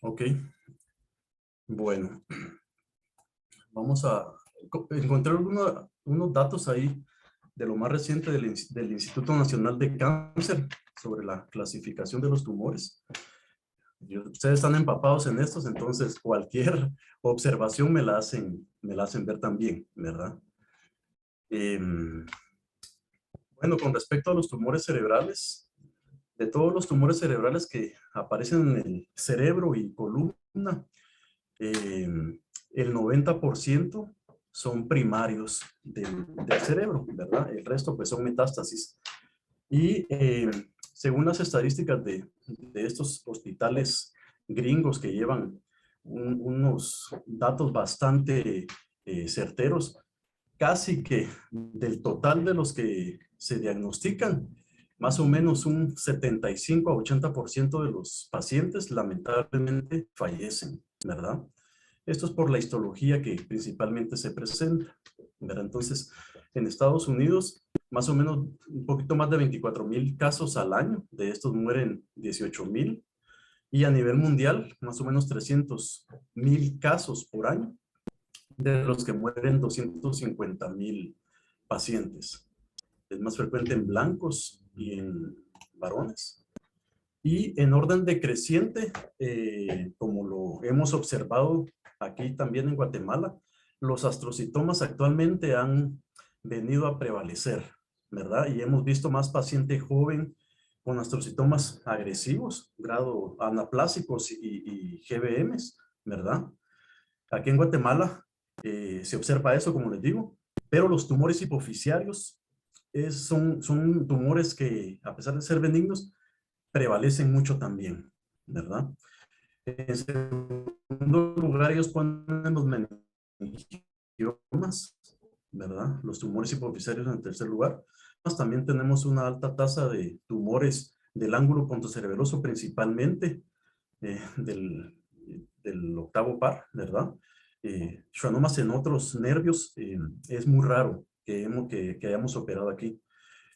Ok, bueno, vamos a encontrar unos datos ahí de lo más reciente del Instituto Nacional de Cáncer sobre la clasificación de los tumores. Ustedes están empapados en estos, entonces cualquier observación me la hacen ver también, ¿verdad? Bueno, con respecto a los tumores cerebrales, de todos los tumores cerebrales que aparecen en el cerebro y columna, el 90% son primarios del cerebro, ¿verdad? El resto pues son metástasis. Y según las estadísticas de estos hospitales gringos que llevan unos datos bastante certeros, casi que del total de los que se diagnostican, más o menos un 75 a 80% de los pacientes lamentablemente fallecen, ¿verdad? Esto es por la histología que principalmente se presenta, ¿verdad? Entonces, en Estados Unidos, más o menos un poquito más de 24,000 casos al año, de estos mueren 18,000, y a nivel mundial, más o menos 300,000 casos por año, de los que mueren 250,000 pacientes. Es más frecuente en blancos y en varones. Y en orden decreciente, como lo hemos observado aquí también en Guatemala, los astrocitomas actualmente han venido a prevalecer, ¿verdad? Y hemos visto más paciente joven con astrocitomas agresivos, grado anaplásicos y GBMs, ¿verdad? Aquí en Guatemala se observa eso, como les digo, pero los tumores hipoficiarios son tumores que, a pesar de ser benignos, prevalecen mucho también, ¿verdad? En segundo lugar, ellos ponen los meningiomas, ¿verdad? Los tumores hipoficiarios en tercer lugar. También tenemos una alta tasa de tumores del ángulo pontocerebeloso, principalmente del octavo par, ¿verdad? Schwannomas en otros nervios, es muy raro que hayamos operado aquí.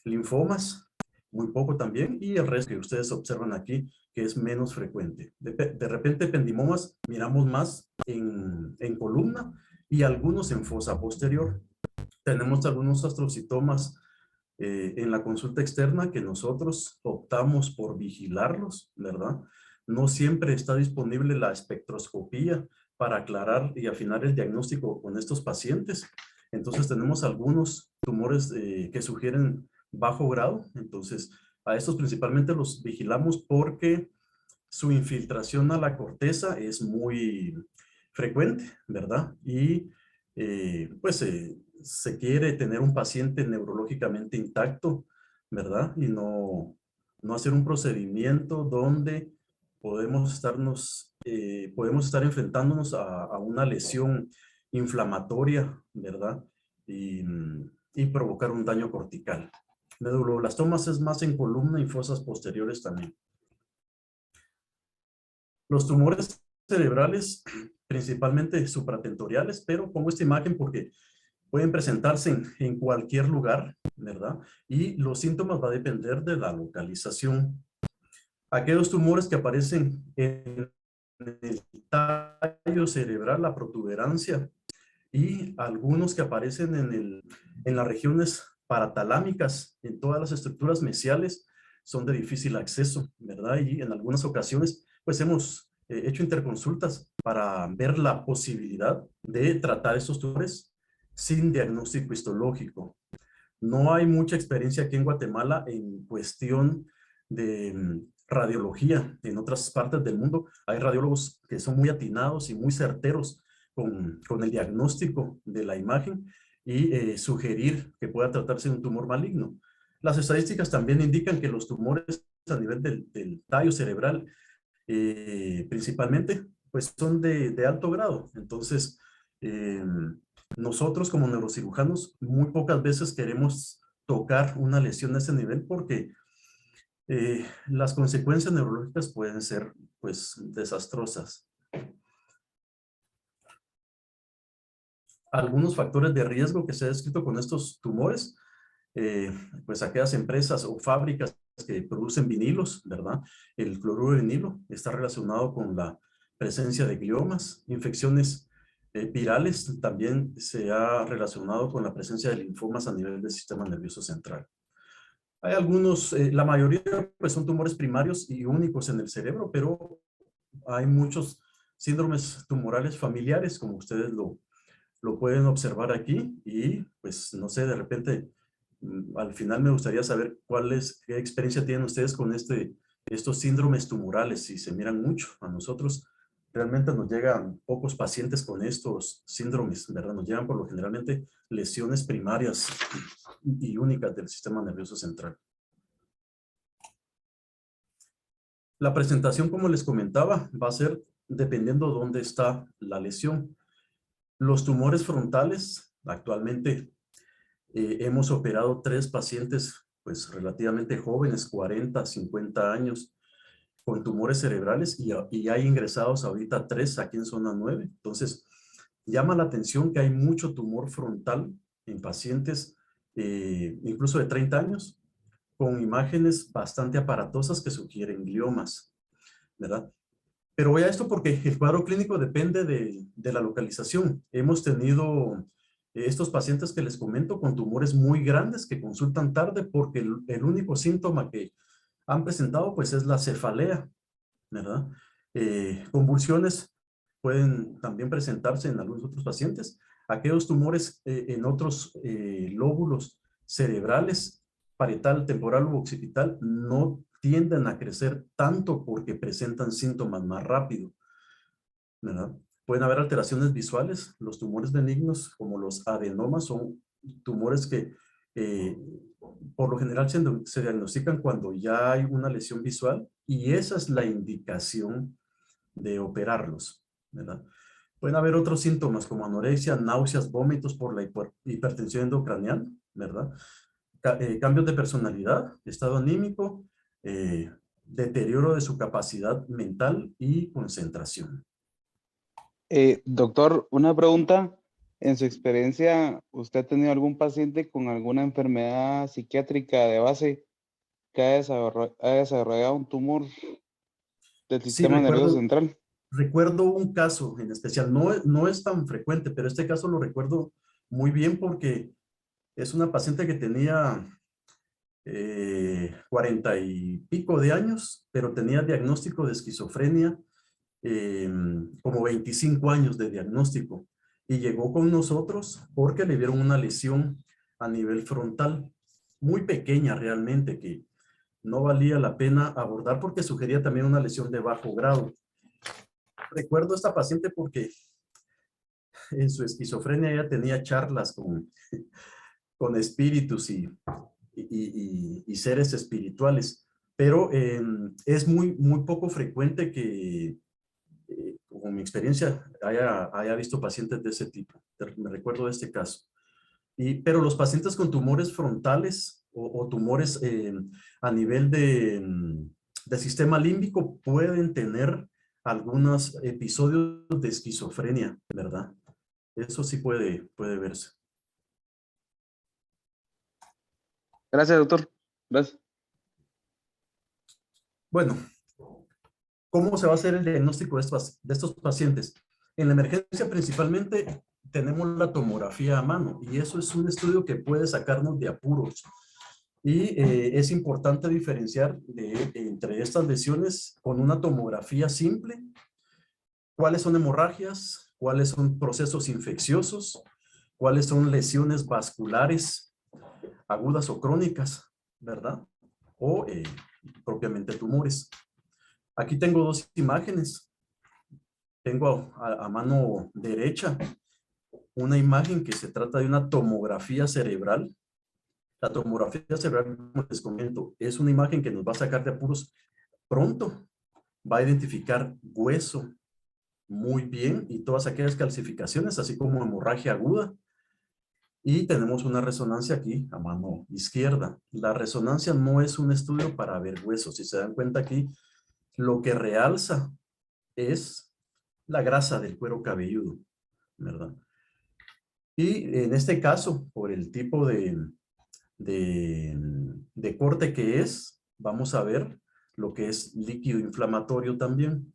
Linfomas, muy poco también, y el resto que ustedes observan aquí, que es menos frecuente. De repente, ependimomas miramos más en columna y algunos en fosa posterior. Tenemos algunos astrocitomas en la consulta externa que nosotros optamos por vigilarlos, ¿verdad? No siempre está disponible la espectroscopía para aclarar y afinar el diagnóstico con estos pacientes. Entonces tenemos algunos tumores que sugieren bajo grado. Entonces a estos principalmente los vigilamos porque su infiltración a la corteza es muy frecuente, ¿verdad? Y pues se quiere tener un paciente neurológicamente intacto, ¿verdad? Y no hacer un procedimiento donde podemos estar enfrentándonos a una lesión inflamatoria, ¿verdad? Y provocar un daño cortical. Meduloblastomas es más en columna y fosas posteriores también. Los tumores cerebrales, principalmente supratentoriales, pero pongo esta imagen porque pueden presentarse en cualquier lugar, ¿verdad? Y los síntomas va a depender de la localización. Aquellos tumores que aparecen en el tallo cerebral, la protuberancia, y algunos que aparecen en las regiones paratalámicas, en todas las estructuras mesiales, son de difícil acceso, ¿verdad? Y en algunas ocasiones, pues hemos hecho interconsultas para ver la posibilidad de tratar estos tumores sin diagnóstico histológico. No hay mucha experiencia aquí en Guatemala en cuestión de radiología. En otras partes del mundo hay radiólogos que son muy atinados y muy certeros con el diagnóstico de la imagen y sugerir que pueda tratarse de un tumor maligno. Las estadísticas también indican que los tumores a nivel del tallo cerebral principalmente pues son de alto grado. Entonces, nosotros como neurocirujanos muy pocas veces queremos tocar una lesión a ese nivel porque las consecuencias neurológicas pueden ser pues desastrosas. Algunos factores de riesgo que se ha descrito con estos tumores, pues aquellas empresas o fábricas que producen vinilos, ¿verdad? El cloruro de vinilo está relacionado con la presencia de gliomas, infecciones virales, también se ha relacionado con la presencia de linfomas a nivel del sistema nervioso central. Hay algunos, la mayoría pues son tumores primarios y únicos en el cerebro, pero hay muchos síndromes tumorales familiares, como ustedes lo pueden observar aquí, y pues no sé, de repente al final me gustaría saber qué experiencia tienen ustedes con estos síndromes tumorales, si se miran mucho. A nosotros realmente nos llegan pocos pacientes con estos síndromes, ¿verdad? Nos llegan por lo generalmente lesiones primarias y únicas del sistema nervioso central. La presentación, como les comentaba, va a ser dependiendo dónde está la lesión. Los tumores frontales, actualmente hemos operado 3 pacientes pues relativamente jóvenes, 40, 50 años, con tumores cerebrales y hay ingresados ahorita 3 aquí en zona 9. Entonces, llama la atención que hay mucho tumor frontal en pacientes incluso de 30 años, con imágenes bastante aparatosas que sugieren gliomas, ¿verdad? Pero voy a esto porque el cuadro clínico depende de la localización. Hemos tenido estos pacientes que les comento con tumores muy grandes que consultan tarde porque el único síntoma que han presentado pues es la cefalea, ¿verdad? Convulsiones pueden también presentarse en algunos otros pacientes. Aquellos tumores en otros lóbulos cerebrales, parietal, temporal u occipital, no tienden a crecer tanto porque presentan síntomas más rápido, ¿verdad? Pueden haber alteraciones visuales. Los tumores benignos, como los adenomas, son tumores que eh, por lo general se diagnostican cuando ya hay una lesión visual y esa es la indicación de operarlos, ¿verdad? Pueden haber otros síntomas como anorexia, náuseas, vómitos por la hipertensión endocranial, ¿verdad? Cambios de personalidad, estado anímico, deterioro de su capacidad mental y concentración. Doctor, una pregunta. En su experiencia, ¿usted ha tenido algún paciente con alguna enfermedad psiquiátrica de base que ha desarrollado un tumor del Sí, sistema nervioso central? recuerdo un caso en especial, no es tan frecuente, pero este caso lo recuerdo muy bien porque es una paciente que tenía 40 y pico de años, pero tenía diagnóstico de esquizofrenia, como 25 años de diagnóstico. Y llegó con nosotros porque le vieron una lesión a nivel frontal, muy pequeña realmente, que no valía la pena abordar porque sugería también una lesión de bajo grado. Recuerdo a esta paciente porque en su esquizofrenia ella tenía charlas con espíritus y seres espirituales, pero es muy poco frecuente que, con mi experiencia, haya visto pacientes de ese tipo. Me recuerdo de este caso. Pero los pacientes con tumores frontales o tumores a nivel de sistema límbico pueden tener algunos episodios de esquizofrenia, ¿verdad? Eso sí puede verse. Gracias, doctor. Gracias. Bueno, ¿cómo se va a hacer el diagnóstico de estos pacientes? En la emergencia principalmente tenemos la tomografía a mano y eso es un estudio que puede sacarnos de apuros. Y es importante diferenciar entre estas lesiones con una tomografía simple, cuáles son hemorragias, cuáles son procesos infecciosos, cuáles son lesiones vasculares agudas o crónicas, ¿verdad? O propiamente tumores. Aquí tengo 2 imágenes. Tengo a mano derecha una imagen que se trata de una tomografía cerebral. La tomografía cerebral, como les comento, es una imagen que nos va a sacar de apuros pronto. Va a identificar hueso muy bien y todas aquellas calcificaciones, así como hemorragia aguda. Y tenemos una resonancia aquí a mano izquierda. La resonancia no es un estudio para ver huesos. Si se dan cuenta aquí, lo que realza es la grasa del cuero cabelludo, ¿verdad? Y en este caso, por el tipo de corte que es, vamos a ver lo que es líquido inflamatorio también.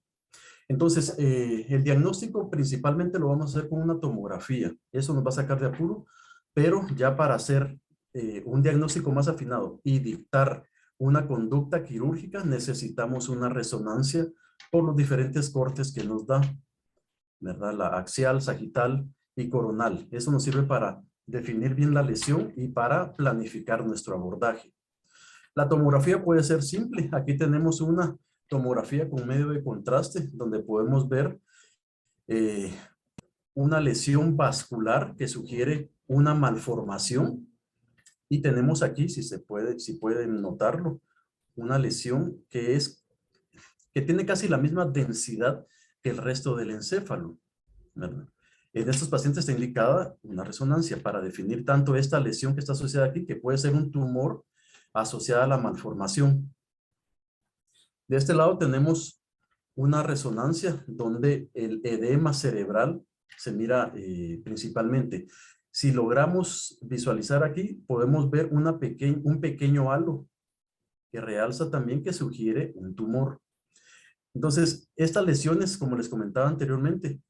Entonces, el diagnóstico principalmente lo vamos a hacer con una tomografía. Eso nos va a sacar de apuro, pero ya para hacer un diagnóstico más afinado y dictar una conducta quirúrgica, necesitamos una resonancia por los diferentes cortes que nos da, ¿verdad? La axial, sagital y coronal. Eso nos sirve para definir bien la lesión y para planificar nuestro abordaje. La tomografía puede ser simple. Aquí tenemos una tomografía con medio de contraste donde podemos ver una lesión vascular que sugiere una malformación. Y tenemos aquí, si pueden notarlo, una lesión que tiene casi la misma densidad que el resto del encéfalo, ¿verdad? En estos pacientes está indicada una resonancia para definir tanto esta lesión que está asociada aquí, que puede ser un tumor asociada a la malformación. De este lado tenemos una resonancia donde el edema cerebral se mira principalmente. Si logramos visualizar aquí, podemos ver un pequeño halo que realza también que sugiere un tumor. Entonces, estas lesiones, como les comentaba anteriormente,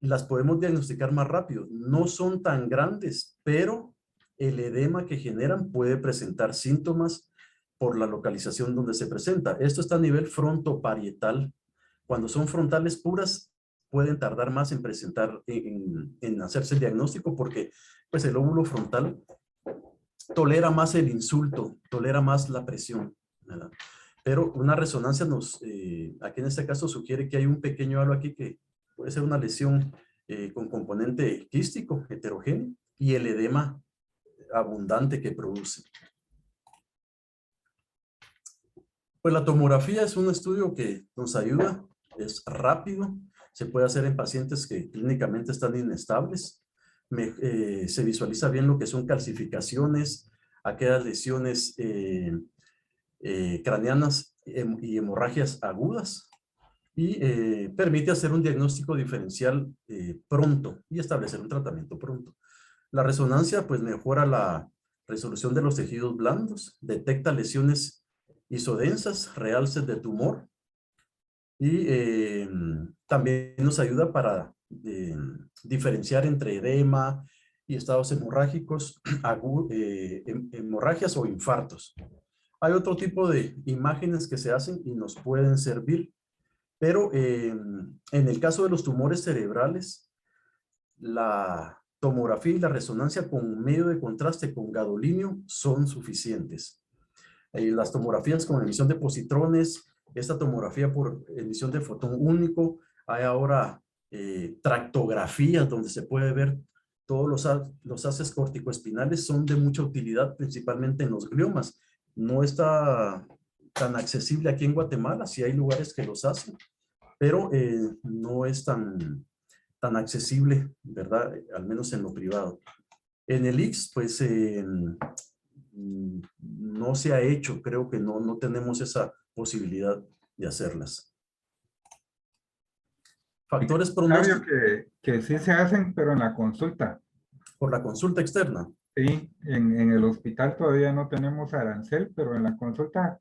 las podemos diagnosticar más rápido. No son tan grandes, pero el edema que generan puede presentar síntomas por la localización donde se presenta. Esto está a nivel frontoparietal. Cuando son frontales puras, pueden tardar más en presentar, en hacerse el diagnóstico, porque pues el lóbulo frontal tolera más el insulto, tolera más la presión, ¿verdad? Pero una resonancia aquí en este caso sugiere que hay un pequeño halo aquí que puede ser una lesión con componente quístico, heterogéneo, y el edema abundante que produce. Pues la tomografía es un estudio que nos ayuda, es rápido, se puede hacer en pacientes que clínicamente están inestables, se visualiza bien lo que son calcificaciones, aquellas lesiones craneanas y hemorragias agudas, y permite hacer un diagnóstico diferencial pronto y establecer un tratamiento pronto. La resonancia pues mejora la resolución de los tejidos blandos, detecta lesiones isodensas, realces de tumor, y también nos ayuda para diferenciar entre edema y estados hemorrágicos, hemorragias o infartos. Hay otro tipo de imágenes que se hacen y nos pueden servir, pero en el caso de los tumores cerebrales, la tomografía y la resonancia con medio de contraste con gadolinio son suficientes. Las tomografías con emisión de positrones, esta tomografía por emisión de fotón único, hay ahora tractografías donde se puede ver todos los haces corticoespinales, son de mucha utilidad principalmente en los gliomas. No está tan accesible aquí en Guatemala, sí hay lugares que los hacen, pero no es tan accesible, ¿verdad? Al menos en lo privado. En el IX, pues no se ha hecho, creo que no tenemos esa posibilidad de hacerlas. Factores pronósticos. Que sí se hacen, pero en la consulta. Por la consulta externa. Sí, en el hospital todavía no tenemos arancel, pero en la consulta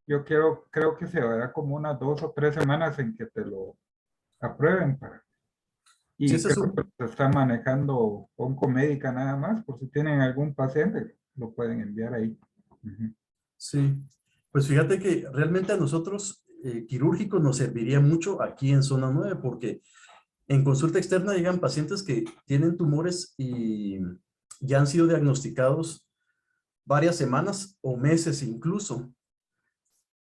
yo creo que se dará como unas 2 o 3 semanas en que te lo aprueben y sí, creo que se está manejando Oncomédica nada más, por si tienen algún paciente, lo pueden enviar ahí. Sí, pues fíjate que realmente a nosotros quirúrgicos nos serviría mucho aquí en zona 9, porque en consulta externa llegan pacientes que tienen tumores y ya han sido diagnosticados varias semanas o meses incluso.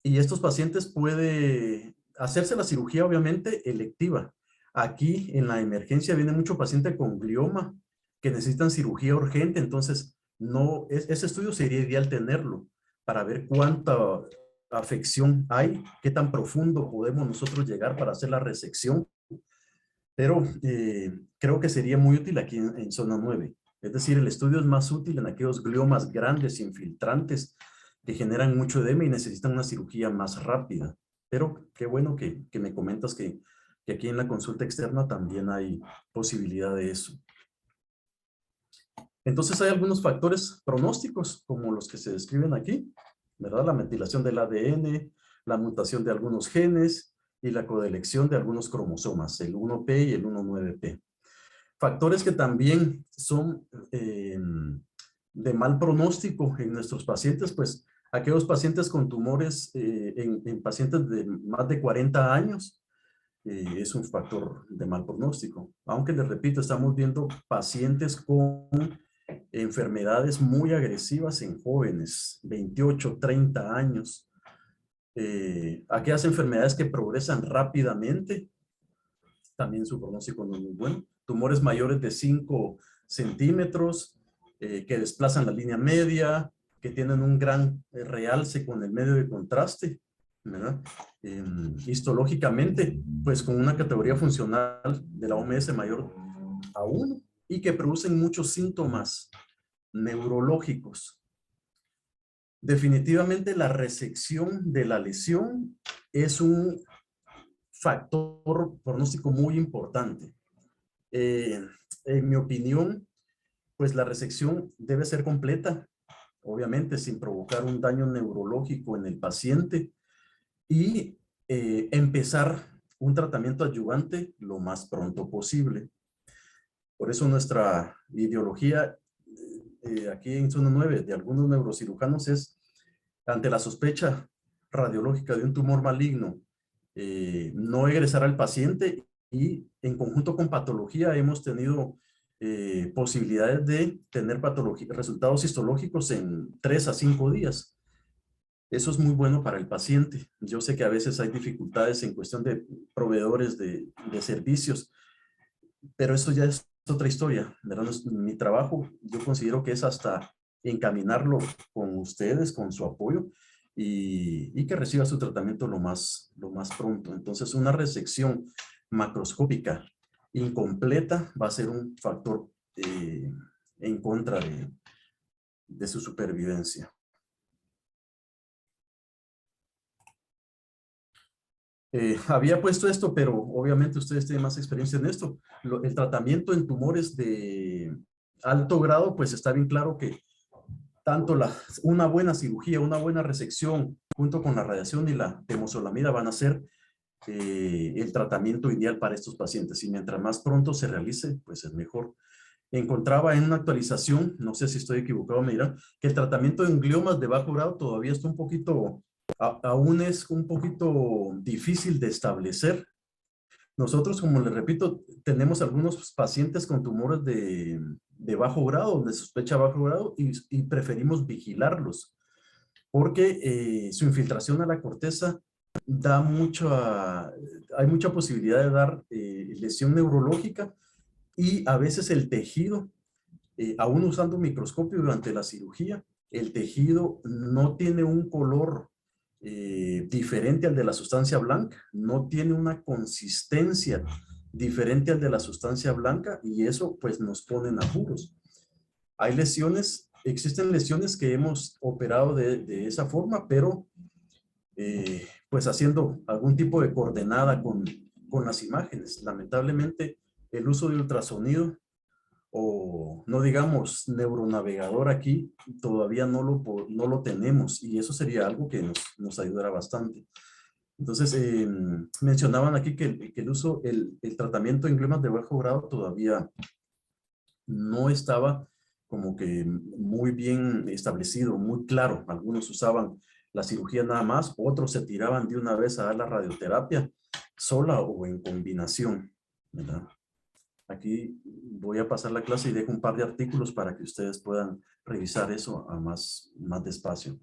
Y estos pacientes puede hacerse la cirugía obviamente electiva. Aquí en la emergencia viene mucho paciente con glioma que necesitan cirugía urgente, entonces ese estudio sería ideal tenerlo para ver cuánta afección hay, qué tan profundo podemos nosotros llegar para hacer la resección. Pero creo que sería muy útil aquí en zona 9. Es decir, el estudio es más útil en aquellos gliomas grandes, infiltrantes, que generan mucho edema y necesitan una cirugía más rápida. Pero qué bueno que me comentas que aquí en la consulta externa también hay posibilidad de eso. Entonces hay algunos factores pronósticos, como los que se describen aquí, ¿verdad? La metilación del ADN, la mutación de algunos genes, y la codelección de algunos cromosomas, el 1P y el 19P. Factores que también son de mal pronóstico en nuestros pacientes, pues aquellos pacientes con tumores en pacientes de más de 40 años, es un factor de mal pronóstico. Aunque les repito, estamos viendo pacientes con enfermedades muy agresivas en jóvenes, 28, 30 años. Aquellas enfermedades que progresan rápidamente, también su pronóstico no es muy bueno. Tumores mayores de 5 centímetros, que desplazan la línea media, que tienen un gran realce con el medio de contraste, ¿verdad? Histológicamente, pues con una categoría funcional de la OMS mayor a 1 y que producen muchos síntomas neurológicos. Definitivamente la resección de la lesión es un factor pronóstico muy importante. En mi opinión, pues la resección debe ser completa, obviamente sin provocar un daño neurológico en el paciente y empezar un tratamiento adyuvante lo más pronto posible. Por eso nuestra ideología aquí en Zona 9 de algunos neurocirujanos es, ante la sospecha radiológica de un tumor maligno, no egresar al paciente, y en conjunto con patología hemos tenido posibilidades de tener resultados histológicos en 3 a 5 días. Eso es muy bueno para el paciente. Yo sé que a veces hay dificultades en cuestión de proveedores de servicios, pero eso ya es otra historia, ¿verdad? Mi trabajo, yo considero que es hasta encaminarlo con ustedes, con su apoyo, y que reciba su tratamiento lo más pronto. Entonces, una resección macroscópica incompleta va a ser un factor en contra de su supervivencia. Había puesto esto, pero obviamente ustedes tienen más experiencia en esto. El tratamiento en tumores de alto grado, pues está bien claro que tanto una buena cirugía, una buena resección, junto con la radiación y la temozolomida van a ser el tratamiento ideal para estos pacientes. Y mientras más pronto se realice, pues es mejor. Encontraba en una actualización, no sé si estoy equivocado, me dirán, que el tratamiento en gliomas de bajo grado todavía está un poquito, aún es un poquito difícil de establecer. Nosotros, como les repito, tenemos algunos pacientes con tumores de bajo grado, de sospecha bajo grado, y preferimos vigilarlos, porque su infiltración a la corteza hay mucha posibilidad de dar lesión neurológica, y a veces el tejido, aún usando un microscopio durante la cirugía, el tejido no tiene un color diferente al de la sustancia blanca, no tiene una consistencia diferente al de la sustancia blanca, y eso pues nos pone en apuros. Hay lesiones, existen lesiones que hemos operado de esa forma, pero pues haciendo algún tipo de coordenada con las imágenes. Lamentablemente el uso de ultrasonido, o no digamos neuronavegador aquí, todavía no lo tenemos, y eso sería algo que nos ayudará bastante. Entonces, mencionaban aquí que el tratamiento en gliomas de bajo grado todavía no estaba como que muy bien establecido, muy claro. Algunos usaban la cirugía nada más, otros se tiraban de una vez a dar la radioterapia sola o en combinación, ¿verdad? Aquí voy a pasar la clase y dejo un par de artículos para que ustedes puedan revisar eso más despacio.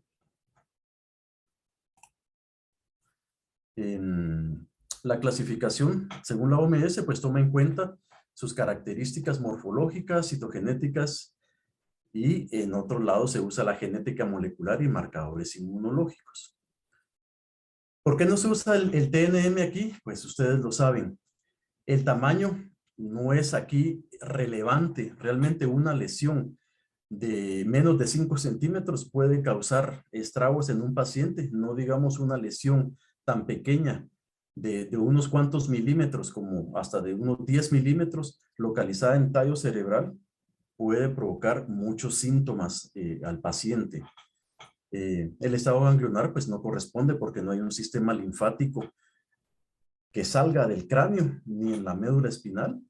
La clasificación, según la OMS, pues toma en cuenta sus características morfológicas, citogenéticas, y en otro lado se usa la genética molecular y marcadores inmunológicos. ¿Por qué no se usa el TNM aquí? Pues ustedes lo saben. El tamaño no es aquí relevante. Realmente una lesión de menos de 5 centímetros puede causar estragos en un paciente, no digamos una lesión tan pequeña de unos cuantos milímetros, como hasta de unos 10 milímetros, localizada en tallo cerebral, puede provocar muchos síntomas al paciente. El estado ganglionar pues no corresponde porque no hay un sistema linfático que salga del cráneo ni en la médula espinal.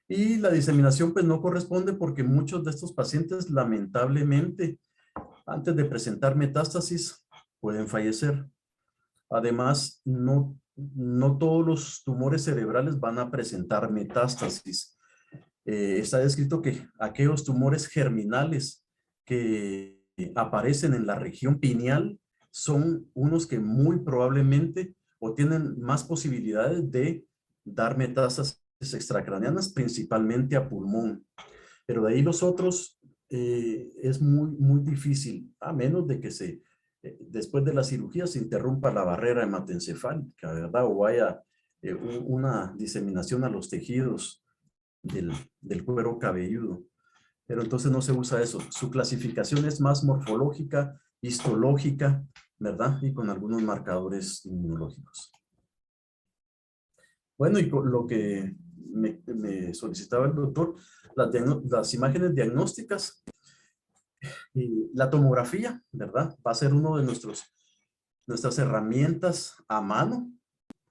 Y la diseminación pues no corresponde porque muchos de estos pacientes lamentablemente antes de presentar metástasis pueden fallecer. Además, no todos los tumores cerebrales van a presentar metástasis. Está descrito que aquellos tumores germinales que aparecen en la región pineal son unos que muy probablemente o tienen más posibilidades de dar metástasis extracraneanas, principalmente a pulmón. Pero de ahí los otros es muy difícil, a menos de que después de la cirugía se interrumpa la barrera hematoencefálica, ¿verdad? O haya una diseminación a los tejidos del cuero cabelludo. Pero entonces no se usa eso. Su clasificación es más morfológica, histológica, ¿verdad? Y con algunos marcadores inmunológicos. Bueno, y con lo que me solicitaba el doctor, las imágenes diagnósticas y la tomografía, ¿verdad? Va a ser uno de nuestras herramientas a mano.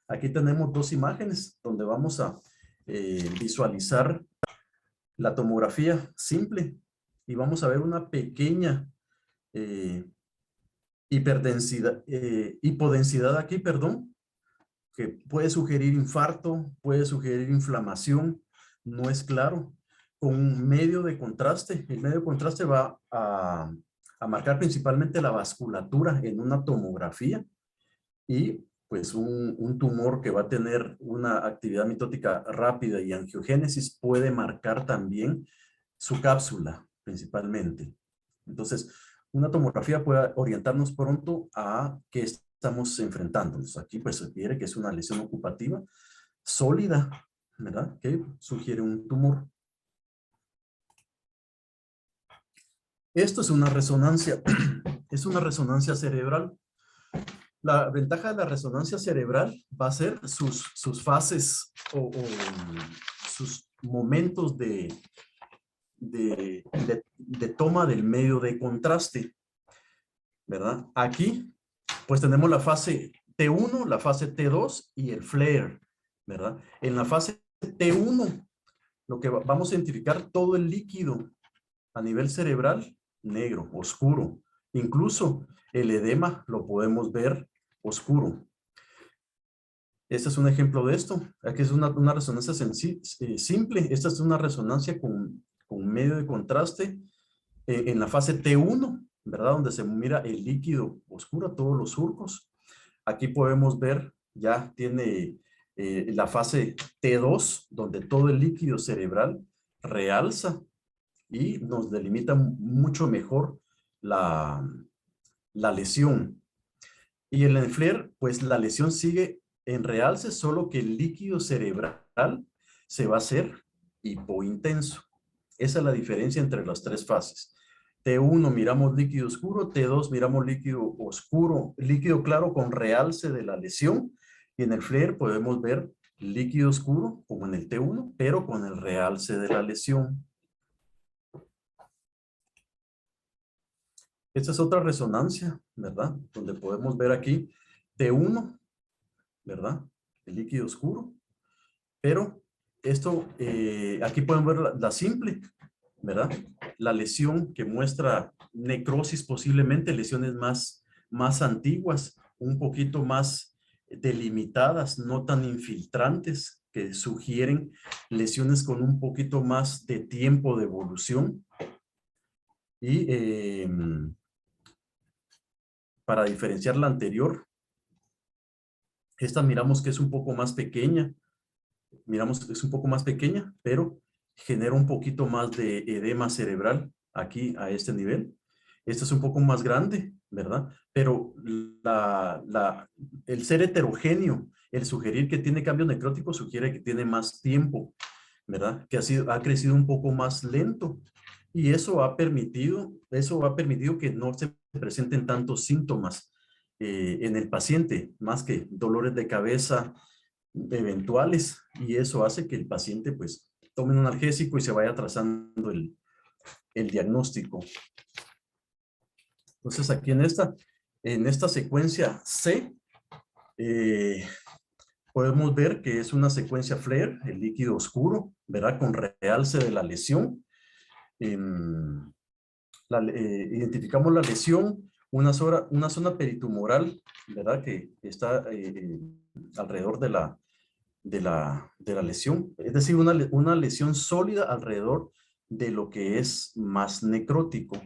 Aquí tenemos dos imágenes donde vamos a visualizar la tomografía simple y vamos a ver una pequeña hipodensidad aquí, perdón, que puede sugerir infarto, puede sugerir inflamación, no es claro. Con un medio de contraste, el medio de contraste va a marcar principalmente la vasculatura en una tomografía y pues un tumor que va a tener una actividad mitótica rápida y angiogénesis puede marcar también su cápsula principalmente. Entonces, una tomografía puede orientarnos pronto a qué estamos enfrentándonos. Aquí pues se refiere que es una lesión ocupativa sólida, ¿verdad? Que sugiere un tumor. Esto es una resonancia, es una resonancia cerebral. La ventaja de la resonancia cerebral va a ser sus fases o sus momentos de toma del medio de contraste, ¿verdad? Aquí, pues tenemos la fase T1, la fase T2 y el flare, ¿verdad? En la fase T1, lo que vamos a identificar todo el líquido a nivel cerebral, negro, oscuro. Incluso el edema lo podemos ver oscuro. Este es un ejemplo de esto. Aquí es una resonancia simple. Esta es una resonancia con medio de contraste en la fase T1, ¿verdad? Donde se mira el líquido oscuro, todos los surcos. Aquí podemos ver, ya tiene la fase T2, donde todo el líquido cerebral realza y nos delimita mucho mejor la lesión. Y en el flare, pues la lesión sigue en realce, solo que el líquido cerebral se va a hacer hipointenso. Esa es la diferencia entre las tres fases. T1 miramos líquido oscuro, T2 miramos líquido oscuro, líquido claro con realce de la lesión. Y en el flare podemos ver líquido oscuro, como en el T1, pero con el realce de la lesión. Esta es otra resonancia, ¿verdad? Donde podemos ver aquí T1, ¿verdad? El líquido oscuro. Pero esto, aquí pueden ver la simple, ¿verdad? La lesión que muestra necrosis posiblemente, lesiones más antiguas, un poquito más delimitadas, no tan infiltrantes, que sugieren lesiones con un poquito más de tiempo de evolución. Y para diferenciar la anterior, esta miramos que es un poco más pequeña. Miramos que es un poco más pequeña, pero genera un poquito más de edema cerebral aquí a este nivel. Esta es un poco más grande, ¿verdad? Pero el ser heterogéneo, el sugerir que tiene cambio necrótico sugiere que tiene más tiempo, ¿verdad? Que ha crecido un poco más lento. Y eso ha permitido que no se presenten tantos síntomas en el paciente, más que dolores de cabeza eventuales, y eso hace que el paciente pues tome un analgésico y se vaya atrasando el diagnóstico. Entonces aquí en esta secuencia C podemos ver que es una secuencia FLAIR, el líquido oscuro, ¿verdad? Con realce de la lesión. Identificamos la lesión, una zona peritumoral, ¿verdad? Que está alrededor de la lesión. Es decir, una lesión sólida alrededor de lo que es más necrótico.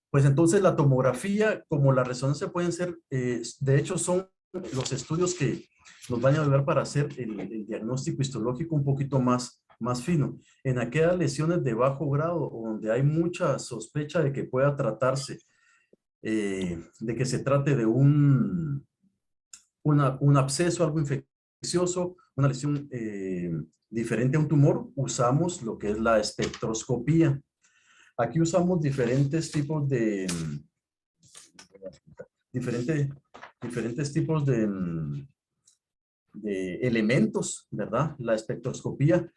Pues entonces la tomografía como la resonancia pueden ser, de hecho son los estudios que nos van a ayudar para hacer el diagnóstico histológico un poquito más fino. En aquellas lesiones de bajo grado o donde hay mucha sospecha de que pueda tratarse, de que se trate de un absceso, algo infeccioso, una lesión diferente a un tumor, usamos lo que es la espectroscopía. Aquí usamos diferentes tipos de elementos, ¿verdad? La espectroscopía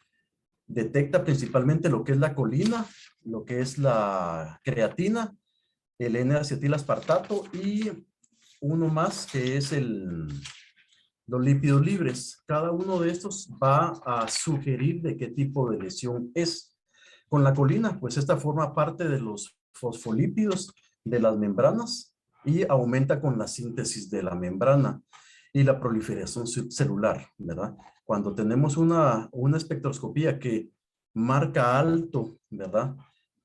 detecta principalmente lo que es la colina, lo que es la creatina, el N-acetilaspartato y uno más que es los lípidos libres. Cada uno de estos va a sugerir de qué tipo de lesión es. Con la colina, pues esta forma parte de los fosfolípidos de las membranas y aumenta con la síntesis de la membrana y la proliferación celular, ¿verdad? Cuando tenemos una espectroscopía que marca alto, ¿verdad?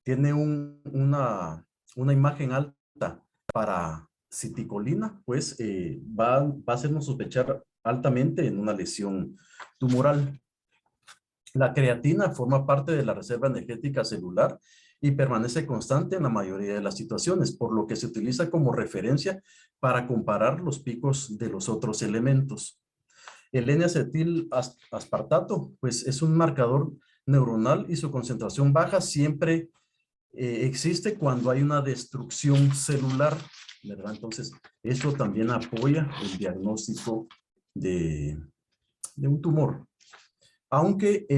Tiene una imagen alta para citicolina, pues va a hacernos sospechar altamente en una lesión tumoral. La creatina forma parte de la reserva energética celular y permanece constante en la mayoría de las situaciones, por lo que se utiliza como referencia para comparar los picos de los otros elementos. El N-acetil-aspartato, pues es un marcador neuronal y su concentración baja siempre existe cuando hay una destrucción celular, ¿verdad? Entonces, esto también apoya el diagnóstico de un tumor. Aunque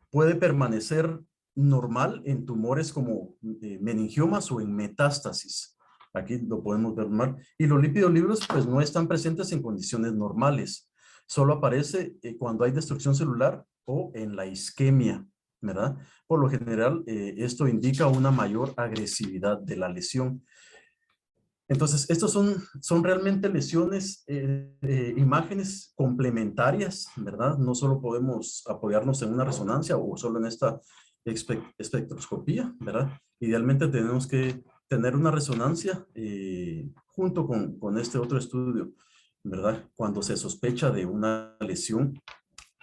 puede permanecer normal en tumores como meningiomas o en metástasis. Aquí lo podemos ver mal. Y los lípidos libres pues no están presentes en condiciones normales. Solo aparece cuando hay destrucción celular o en la isquemia, ¿verdad? Por lo general, esto indica una mayor agresividad de la lesión. Entonces, estos son realmente lesiones, imágenes complementarias, ¿verdad? No solo podemos apoyarnos en una resonancia o solo en esta espectroscopía, ¿verdad? Idealmente tenemos que tener una resonancia junto con este otro estudio, ¿verdad? Cuando se sospecha de una lesión,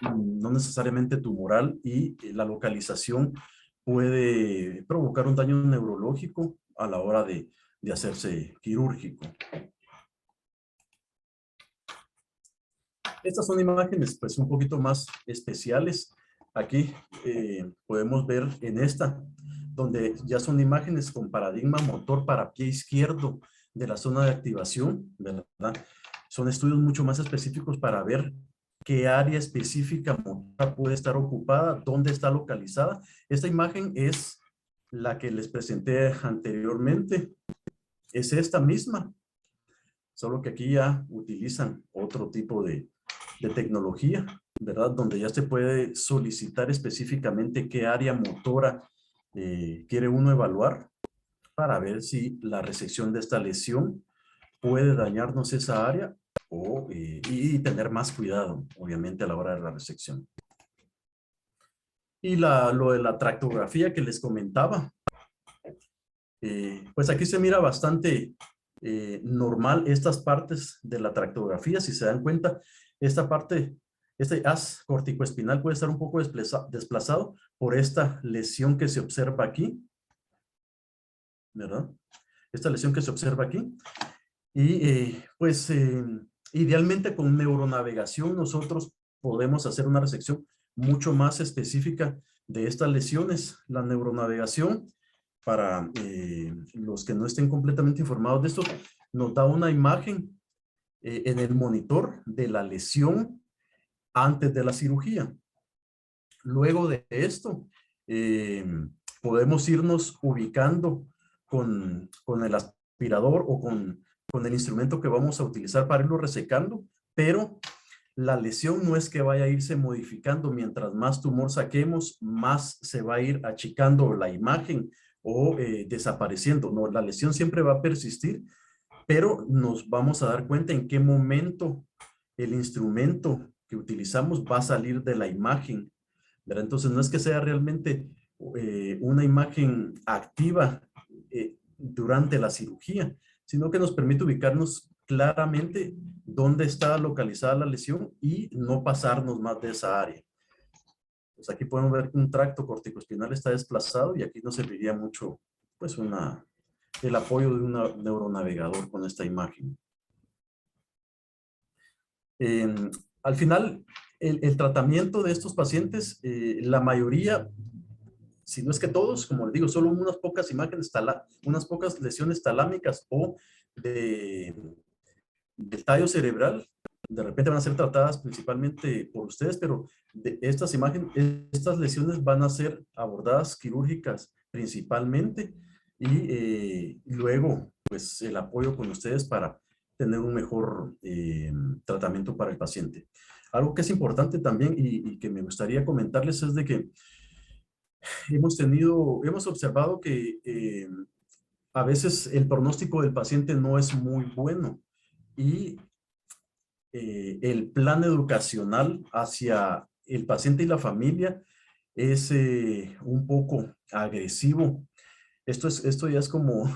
no necesariamente tumoral, y la localización puede provocar un daño neurológico a la hora de hacerse quirúrgico. Estas son imágenes pues un poquito más especiales. Aquí podemos ver en esta, donde ya son imágenes con paradigma motor para pie izquierdo de la zona de activación, ¿verdad? Son estudios mucho más específicos para ver qué área específica motora puede estar ocupada, dónde está localizada. Esta imagen es la que les presenté anteriormente. Es esta misma, solo que aquí ya utilizan otro tipo de tecnología, ¿verdad? Donde ya se puede solicitar específicamente qué área motora quiere uno evaluar para ver si la resección de esta lesión puede dañarnos esa área y tener más cuidado, obviamente, a la hora de la resección. Y lo de la tractografía que les comentaba, pues aquí se mira bastante normal estas partes de la tractografía. Si se dan cuenta, esta parte, este haz corticoespinal puede estar un poco desplazado por esta lesión que se observa aquí, ¿verdad? Esta lesión que se observa aquí. Y pues idealmente con neuronavegación nosotros podemos hacer una resección mucho más específica de estas lesiones. La neuronavegación, para los que no estén completamente informados de esto, nos da una imagen en el monitor de la lesión antes de la cirugía. Luego de esto, podemos irnos ubicando con el aspirador o con el instrumento que vamos a utilizar para irlo resecando, pero la lesión no es que vaya a irse modificando. Mientras más tumor saquemos, más se va a ir achicando la imagen o desapareciendo. No, la lesión siempre va a persistir, pero nos vamos a dar cuenta en qué momento el instrumento que utilizamos va a salir de la imagen, ¿verdad? Entonces no es que sea realmente una imagen activa durante la cirugía, sino que nos permite ubicarnos claramente dónde está localizada la lesión y no pasarnos más de esa área. Pues aquí podemos ver que un tracto corticoespinal está desplazado y aquí nos serviría mucho pues el apoyo de un neuronavegador con esta imagen. Al final, el tratamiento de estos pacientes, la mayoría, si no es que todos, como les digo, solo unas pocas imágenes, unas pocas lesiones talámicas o del tallo cerebral, de repente van a ser tratadas principalmente por ustedes, pero estas lesiones van a ser abordadas quirúrgicas principalmente y luego, pues, el apoyo con ustedes para tener un mejor tratamiento para el paciente. Algo que es importante también y que me gustaría comentarles es de que hemos observado que a veces el pronóstico del paciente no es muy bueno y el plan educacional hacia el paciente y la familia es un poco agresivo. Esto ya es como,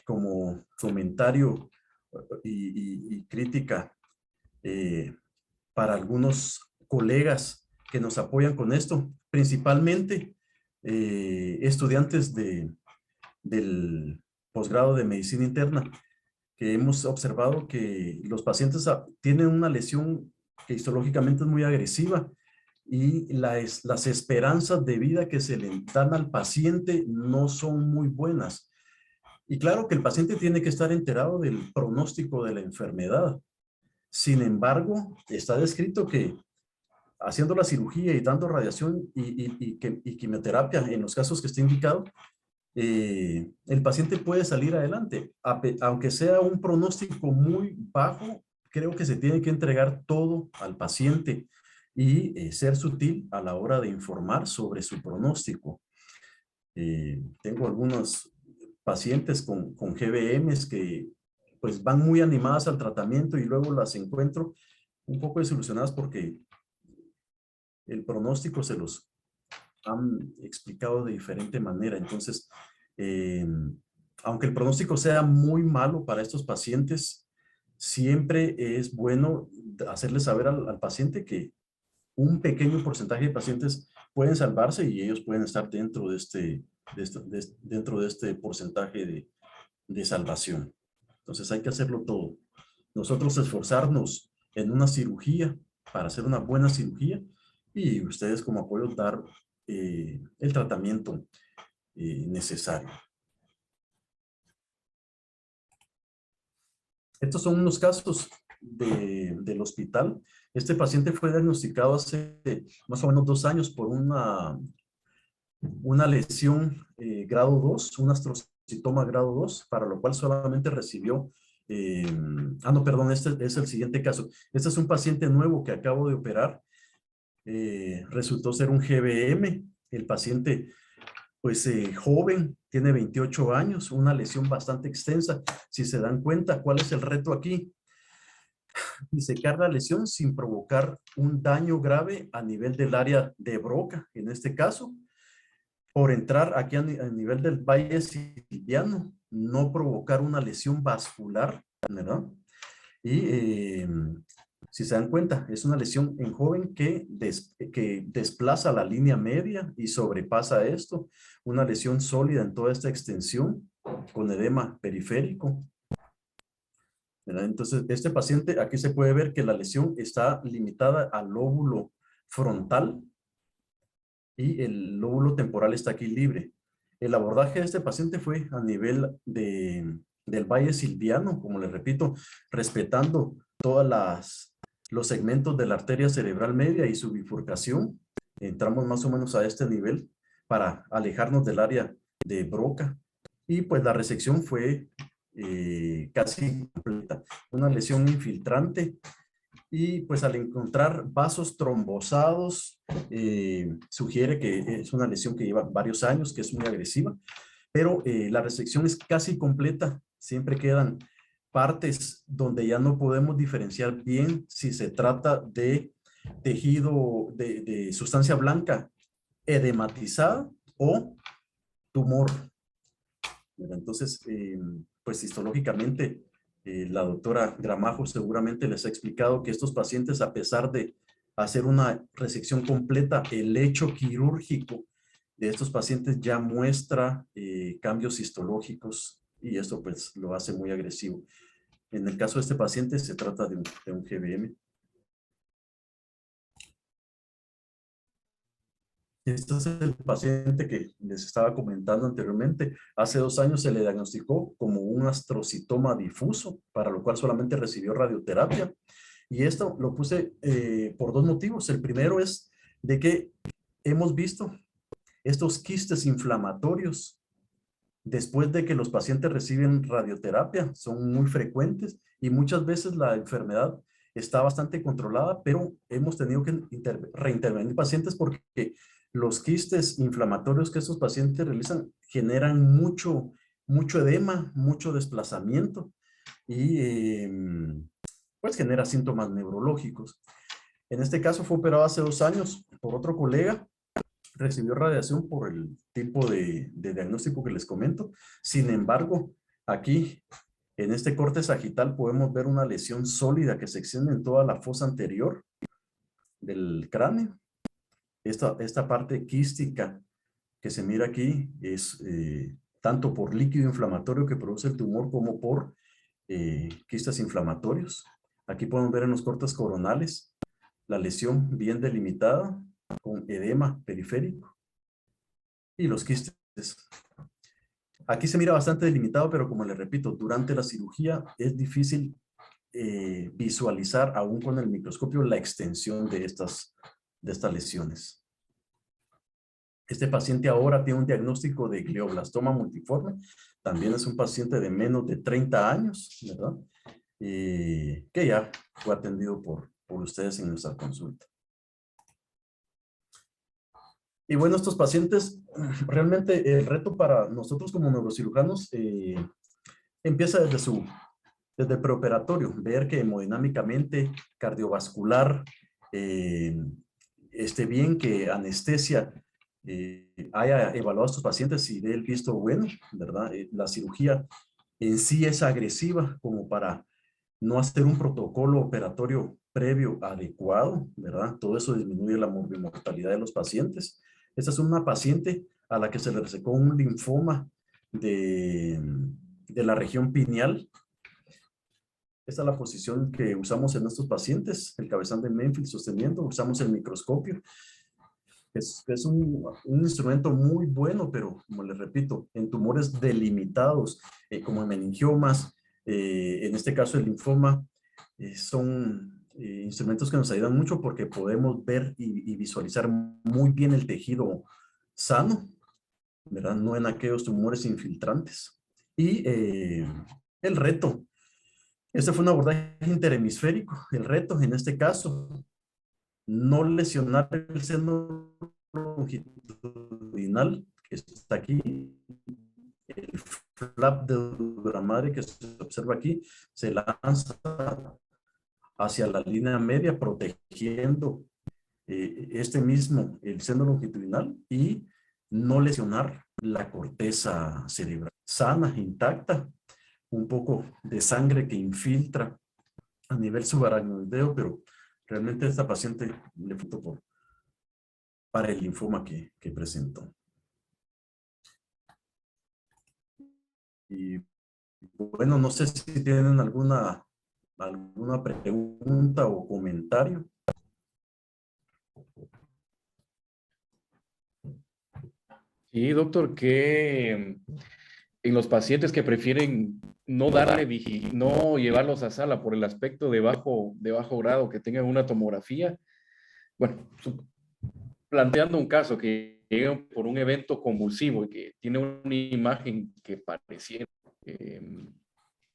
como comentario y crítica para algunos colegas que nos apoyan con esto, principalmente estudiantes del posgrado de medicina interna, que hemos observado que los pacientes tienen una lesión que histológicamente es muy agresiva y las esperanzas de vida que se le dan al paciente no son muy buenas. Y claro que el paciente tiene que estar enterado del pronóstico de la enfermedad. Sin embargo, está descrito que haciendo la cirugía y dando radiación y quimioterapia en los casos que esté indicado, el paciente puede salir adelante. Aunque sea un pronóstico muy bajo, creo que se tiene que entregar todo al paciente y ser sutil a la hora de informar sobre su pronóstico. Tengo algunos pacientes con GBMs que pues van muy animadas al tratamiento y luego las encuentro un poco desilusionadas porque el pronóstico se los han explicado de diferente manera. Entonces, aunque el pronóstico sea muy malo para estos pacientes, siempre es bueno hacerle saber al paciente que un pequeño porcentaje de pacientes pueden salvarse y ellos pueden estar dentro de este porcentaje de salvación. Entonces hay que hacerlo todo. Nosotros esforzarnos en una cirugía para hacer una buena cirugía y ustedes como apoyo dar el tratamiento necesario. Estos son unos casos del hospital. Este paciente fue diagnosticado hace más o menos 2 años por una lesión grado 2, un astrocitoma grado 2, para lo cual solamente recibió no, perdón, este es el siguiente caso. Este es un paciente nuevo que acabo de operar. Resultó ser un GBM. El paciente, pues joven, tiene 28 años, una lesión bastante extensa. Si se dan cuenta, ¿cuál es el reto aquí? Disecar la lesión sin provocar un daño grave a nivel del área de Broca, en este caso, por entrar aquí a nivel del valle siliano, no provocar una lesión vascular, ¿verdad? Y si se dan cuenta, es una lesión en joven que desplaza la línea media y sobrepasa esto. Una lesión sólida en toda esta extensión con edema periférico, ¿verdad? Entonces, este paciente, aquí se puede ver que la lesión está limitada al lóbulo frontal y el lóbulo temporal está aquí libre. El abordaje de este paciente fue a nivel del valle silviano, como les repito, respetando todos los segmentos de la arteria cerebral media y su bifurcación. Entramos más o menos a este nivel para alejarnos del área de Broca y pues la resección fue casi completa. Una lesión infiltrante y pues al encontrar vasos trombosados, sugiere que es una lesión que lleva varios años, que es muy agresiva, pero la resección es casi completa. Siempre quedan partes donde ya no podemos diferenciar bien si se trata de tejido de sustancia blanca edematizada o tumor. Entonces, pues histológicamente, la doctora Gramajo seguramente les ha explicado que estos pacientes, a pesar de hacer una resección completa, el hecho quirúrgico de estos pacientes ya muestra cambios histológicos y esto pues lo hace muy agresivo. En el caso de este paciente se trata de un GBM. Este es el paciente que les estaba comentando anteriormente. Hace 2 años se le diagnosticó como un astrocitoma difuso, para lo cual solamente recibió radioterapia. Y esto lo puse por 2 motivos. El primero es de que hemos visto estos quistes inflamatorios después de que los pacientes reciben radioterapia. Son muy frecuentes y muchas veces la enfermedad está bastante controlada, pero hemos tenido que reintervenir pacientes porque los quistes inflamatorios que estos pacientes realizan generan mucho edema, mucho desplazamiento y pues genera síntomas neurológicos. En este caso fue operado hace 2 años por otro colega, recibió radiación por el tipo de diagnóstico que les comento. Sin embargo, aquí en este corte sagital podemos ver una lesión sólida que se extiende en toda la fosa anterior del cráneo. Esta parte quística que se mira aquí es tanto por líquido inflamatorio que produce el tumor como por quistes inflamatorios. Aquí podemos ver en los cortes coronales la lesión bien delimitada con edema periférico y los quistes. Aquí se mira bastante delimitado, pero como les repito, durante la cirugía es difícil visualizar aún con el microscopio la extensión de estas lesiones. Este paciente ahora tiene un diagnóstico de glioblastoma multiforme. También es un paciente de menos de 30 años, ¿verdad? Que ya fue atendido por ustedes en nuestra consulta. Y bueno, estos pacientes, realmente el reto para nosotros como neurocirujanos empieza desde el preoperatorio, ver que hemodinámicamente, cardiovascular, esté bien, que anestesia haya evaluado a estos pacientes y dé el visto bueno, ¿verdad? La cirugía en sí es agresiva como para no hacer un protocolo operatorio previo adecuado, ¿verdad? Todo eso disminuye la morbimortalidad de los pacientes. Esta es una paciente a la que se le resecó un linfoma de la región pineal. Esta es la posición que usamos en estos pacientes, el cabezal de Menfield sosteniendo, usamos el microscopio. Es un instrumento muy bueno, pero como les repito, en tumores delimitados, como en meningiomas, en este caso el linfoma, son instrumentos que nos ayudan mucho porque podemos ver y visualizar muy bien el tejido sano, ¿verdad? No en aquellos tumores infiltrantes. Y el reto, este fue un abordaje interhemisférico. El reto en este caso, no lesionar el seno longitudinal que está aquí, el flap de dura madre que se observa aquí, se lanza hacia la línea media protegiendo el seno longitudinal y no lesionar la corteza cerebral. Sana, intacta, un poco de sangre que infiltra a nivel subaracnoideo, pero realmente esta paciente le faltó para el linfoma que presentó. Y bueno, no sé si tienen alguna pregunta o comentario. Sí, doctor, que en los pacientes que prefieren no no llevarlos a sala por el aspecto de bajo grado, que tengan una tomografía, bueno, planteando un caso que llega por un evento convulsivo y que tiene una imagen que pareciera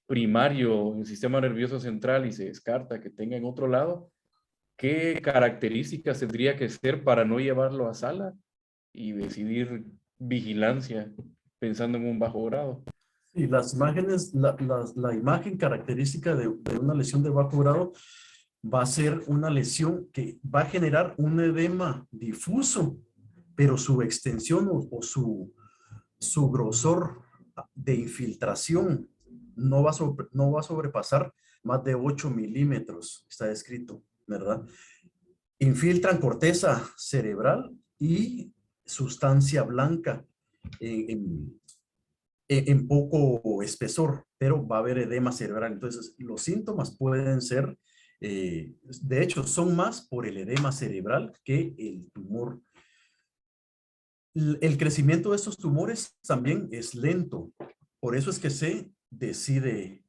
primario en el sistema nervioso central y se descarta que tenga en otro lado, ¿qué características tendría que ser para no llevarlo a sala y decidir vigilancia pensando en un bajo grado? Y las imágenes, la imagen característica de una lesión de bajo grado va a ser una lesión que va a generar un edema difuso, pero su extensión o su grosor de infiltración no va a sobrepasar más de 8 milímetros, está escrito, ¿verdad? Infiltran corteza cerebral y sustancia blanca en poco espesor, pero va a haber edema cerebral. Entonces, los síntomas pueden ser, de hecho, son más por el edema cerebral que el tumor. El crecimiento de estos tumores también es lento. Por eso es que se decide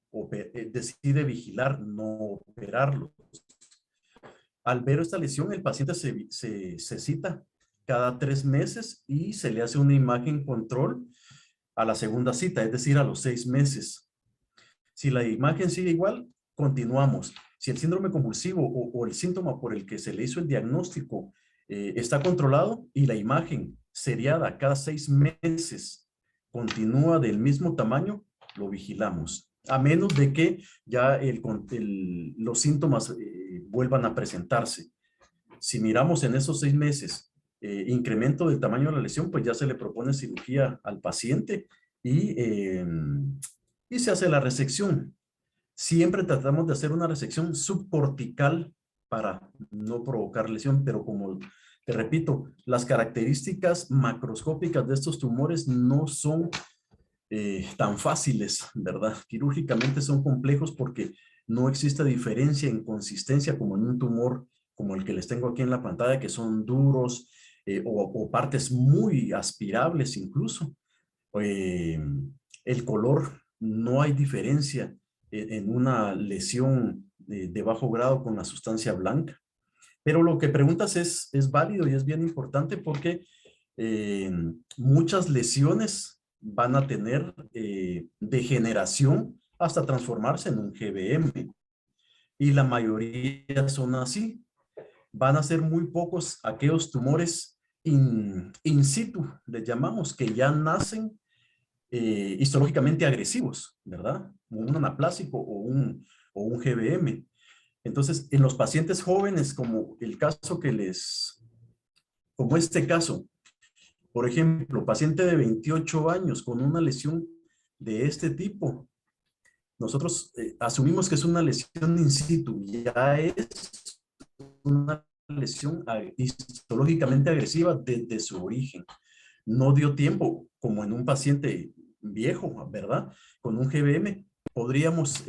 vigilar, no operarlos. Al ver esta lesión, el paciente se cita cada 3 meses y se le hace una imagen control a la segunda cita, es decir, a los 6 meses. Si la imagen sigue igual, continuamos. Si el síndrome convulsivo o el síntoma por el que se le hizo el diagnóstico está controlado y la imagen seriada cada 6 meses continúa del mismo tamaño, lo vigilamos. A menos de que ya los síntomas vuelvan a presentarse. Si miramos en esos 6 meses incremento del tamaño de la lesión, pues ya se le propone cirugía al paciente y se hace la resección. Siempre tratamos de hacer una resección subcortical para no provocar lesión, pero como te repito, las características macroscópicas de estos tumores no son tan fáciles, ¿verdad? Quirúrgicamente son complejos porque no existe diferencia en consistencia como en un tumor como el que les tengo aquí en la pantalla, que son duros o partes muy aspirables incluso. El color, no hay diferencia en una lesión de bajo grado con la sustancia blanca. Pero lo que preguntas es válido y es bien importante porque muchas lesiones van a tener degeneración hasta transformarse en un GBM. Y la mayoría son así. Van a ser muy pocos aquellos tumores in situ, les llamamos, que ya nacen histológicamente agresivos, ¿verdad? Un anaplásico o un GBM. Entonces, en los pacientes jóvenes, como el caso como este caso, por ejemplo, paciente de 28 años con una lesión de este tipo, nosotros asumimos que es una lesión in situ, ya es una lesión histológicamente agresiva desde su origen. No dio tiempo, como en un paciente viejo, ¿verdad? Con un GBM, podríamos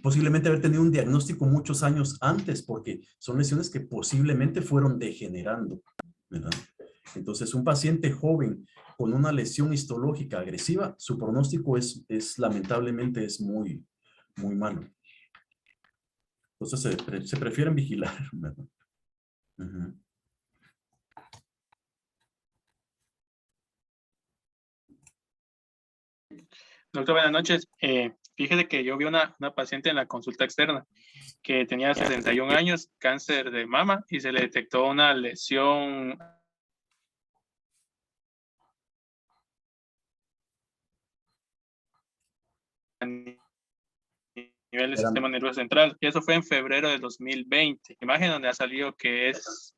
posiblemente haber tenido un diagnóstico muchos años antes, porque son lesiones que posiblemente fueron degenerando, ¿verdad? Entonces, un paciente joven con una lesión histológica agresiva, su pronóstico lamentablemente es muy, muy malo. Entonces, se prefieren vigilar, ¿verdad? Uh-huh. Doctor, buenas noches. Fíjese que yo vi una paciente en la consulta externa que tenía 61 años, cáncer de mama, y se le detectó una lesión a nivel del sistema nervioso central. Y eso fue en febrero del 2020. Imagen donde ha salido que es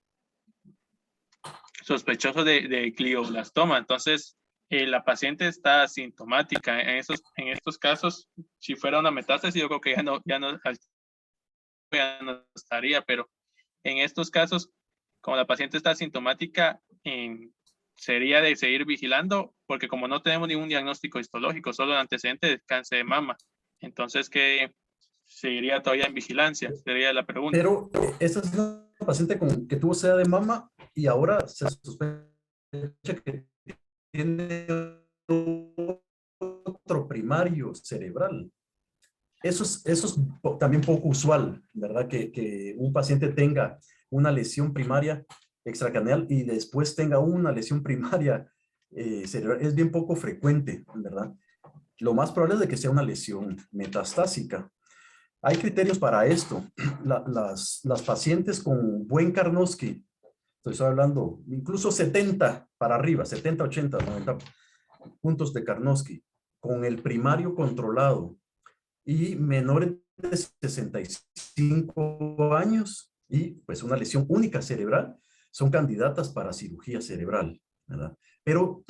sospechoso de glioblastoma. Entonces, la paciente está asintomática. En estos casos, si fuera una metástasis, yo creo que ya no estaría, pero en estos casos, como la paciente está asintomática, sería de seguir vigilando, porque como no tenemos ningún diagnóstico histológico, solo el antecedente de cáncer de mama, entonces que seguiría todavía en vigilancia, sería la pregunta. Pero esta es una paciente que tuvo SEA de mama y ahora se sospecha que tiene otro primario cerebral. Eso es también poco usual, ¿verdad? Que un paciente tenga una lesión primaria extracraneal y después tenga una lesión primaria cerebral es bien poco frecuente, ¿verdad? Lo más probable es de que sea una lesión metastásica. Hay criterios para esto. Las pacientes con buen Karnowski, estoy hablando incluso 70 para arriba, 70, 80, 90 puntos de Karnowski, con el primario controlado y menores de 65 años y pues una lesión única cerebral, son candidatas para cirugía cerebral, ¿verdad? Pero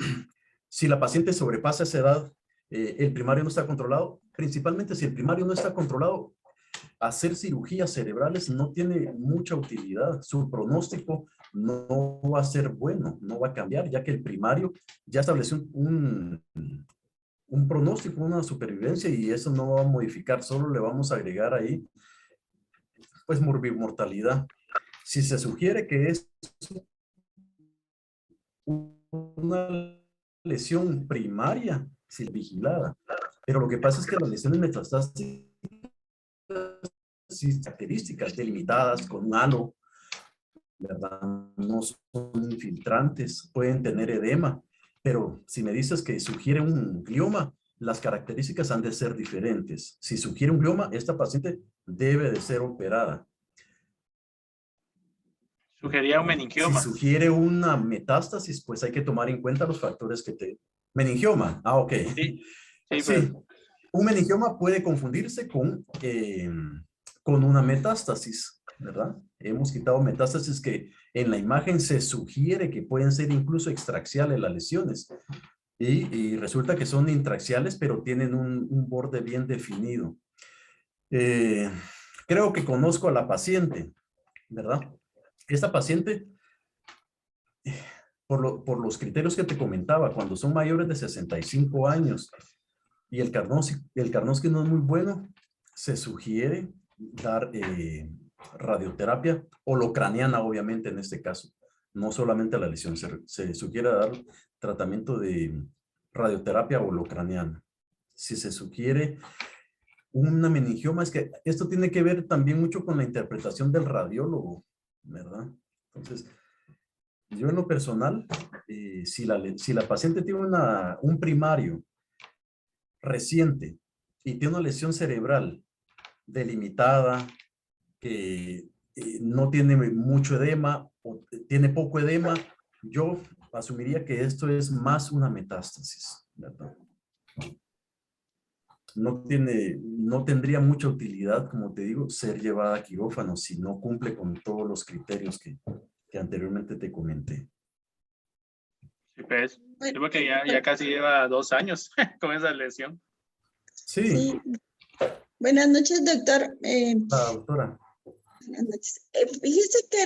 si la paciente sobrepasa esa edad, el primario no está controlado, principalmente si el primario no está controlado, hacer cirugías cerebrales no tiene mucha utilidad. Su pronóstico no va a ser bueno, no va a cambiar, ya que el primario ya estableció un pronóstico, una supervivencia, y eso no va a modificar, solo le vamos a agregar ahí, pues, morbimortalidad. Si se sugiere que es una lesión primaria, si vigilada, pero lo que pasa es que las lesiones metastáticas, sí, características delimitadas con un halo, ¿verdad? No son infiltrantes, pueden tener edema, pero si me dices que sugiere un glioma, las características han de ser diferentes. Si sugiere un glioma, esta paciente debe de ser operada. Sugería un meningioma. Si sugiere una metástasis, pues hay que tomar en cuenta los factores que te... Meningioma, ok. Sí, Sí, un meningioma puede confundirse con una metástasis, ¿verdad? Hemos quitado metástasis que en la imagen se sugiere que pueden ser incluso extraxiales las lesiones. Y resulta que son intraxiales, pero tienen un borde bien definido. Creo que conozco a la paciente, ¿verdad? Esta paciente, por los criterios que te comentaba, cuando son mayores de 65 años y el Karnowski no es muy bueno, se sugiere dar radioterapia holocraniana, obviamente en este caso, no solamente la lesión, se sugiere dar tratamiento de radioterapia holocraniana. Si se sugiere una meningioma, es que esto tiene que ver también mucho con la interpretación del radiólogo, ¿verdad? Entonces, yo en lo personal, si la paciente tiene un primario reciente y tiene una lesión cerebral delimitada, que no tiene mucho edema o tiene poco edema, yo asumiría que esto es más una metástasis, ¿verdad? No tendría mucha utilidad, como te digo, ser llevada a quirófano si no cumple con todos los criterios que anteriormente te comenté. Sí, pues, yo creo que ya casi lleva 2 años con esa lesión. Sí, Sí. Buenas noches, doctor. la doctora. Buenas noches. Fíjese que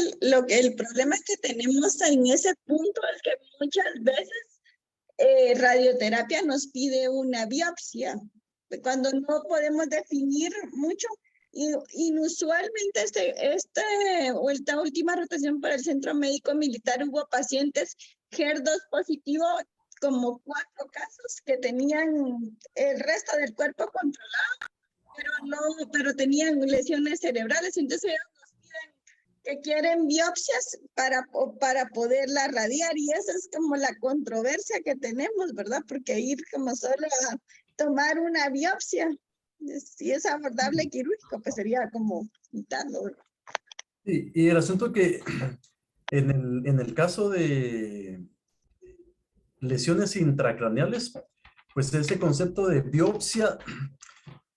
el problema que tenemos en ese punto es que muchas veces radioterapia nos pide una biopsia, cuando no podemos definir mucho. Inusualmente esta última rotación para el Centro Médico Militar hubo pacientes HER2 positivo, como 4 casos que tenían el resto del cuerpo controlado, pero tenían lesiones cerebrales. Entonces ellos nos piden que quieren biopsias para poderla radiar, y esa es como la controversia que tenemos, ¿verdad? Porque ir como solo a tomar una biopsia, si es abordable quirúrgico, pues sería como quitarlo. Sí, y el asunto que en el caso de lesiones intracraneales, pues ese concepto de biopsia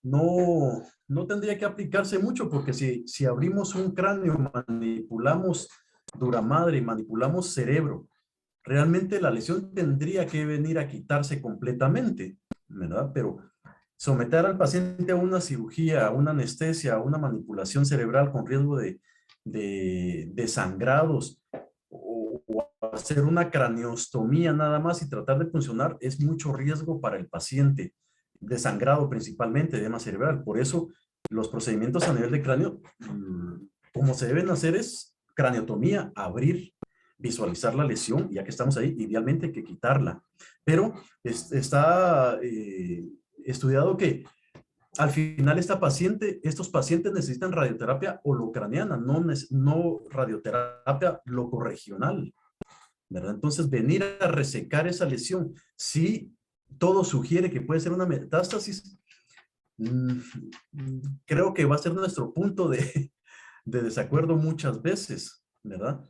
no tendría que aplicarse mucho, porque si abrimos un cráneo, manipulamos dura madre y manipulamos cerebro, realmente la lesión tendría que venir a quitarse completamente, ¿verdad? Pero someter al paciente a una cirugía, a una anestesia, a una manipulación cerebral con riesgo de sangrados, o hacer una craneostomía nada más y tratar de funcionar, es mucho riesgo para el paciente, de sangrado principalmente, edema cerebral. Por eso los procedimientos a nivel de cráneo, como se deben hacer, es craneotomía, abrir, visualizar la lesión, ya que estamos ahí, idealmente hay que quitarla. Pero está estudiado que al final estos pacientes necesitan radioterapia holocraniana, no radioterapia locorregional, ¿verdad? Entonces, venir a resecar esa lesión, si todo sugiere que puede ser una metástasis, creo que va a ser nuestro punto de desacuerdo muchas veces, ¿verdad?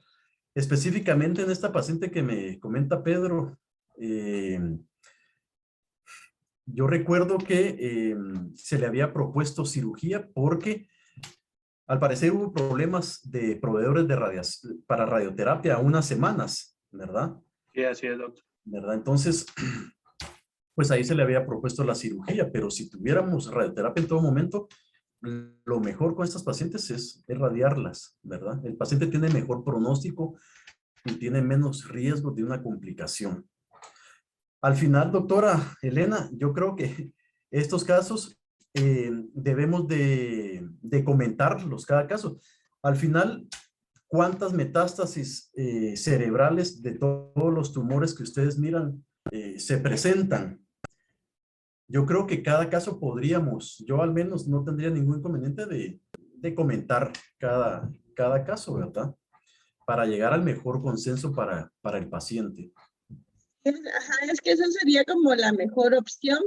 Específicamente en esta paciente que me comenta Pedro, yo recuerdo que se le había propuesto cirugía porque al parecer hubo problemas de proveedores para radioterapia unas semanas, ¿verdad? Sí, así es, doctor. ¿Verdad? Entonces, pues ahí se le había propuesto la cirugía, pero si tuviéramos radioterapia en todo momento, lo mejor con estas pacientes es radiarlas, ¿verdad? El paciente tiene mejor pronóstico y tiene menos riesgo de una complicación. Al final, doctora Elena, yo creo que estos casos debemos de comentarlos cada caso. Al final, ¿cuántas metástasis cerebrales de todos los tumores que ustedes miran se presentan? Yo creo que cada caso yo al menos no tendría ningún inconveniente de comentar cada caso, ¿verdad? Para llegar al mejor consenso para el paciente. Ajá, es que eso sería como la mejor opción,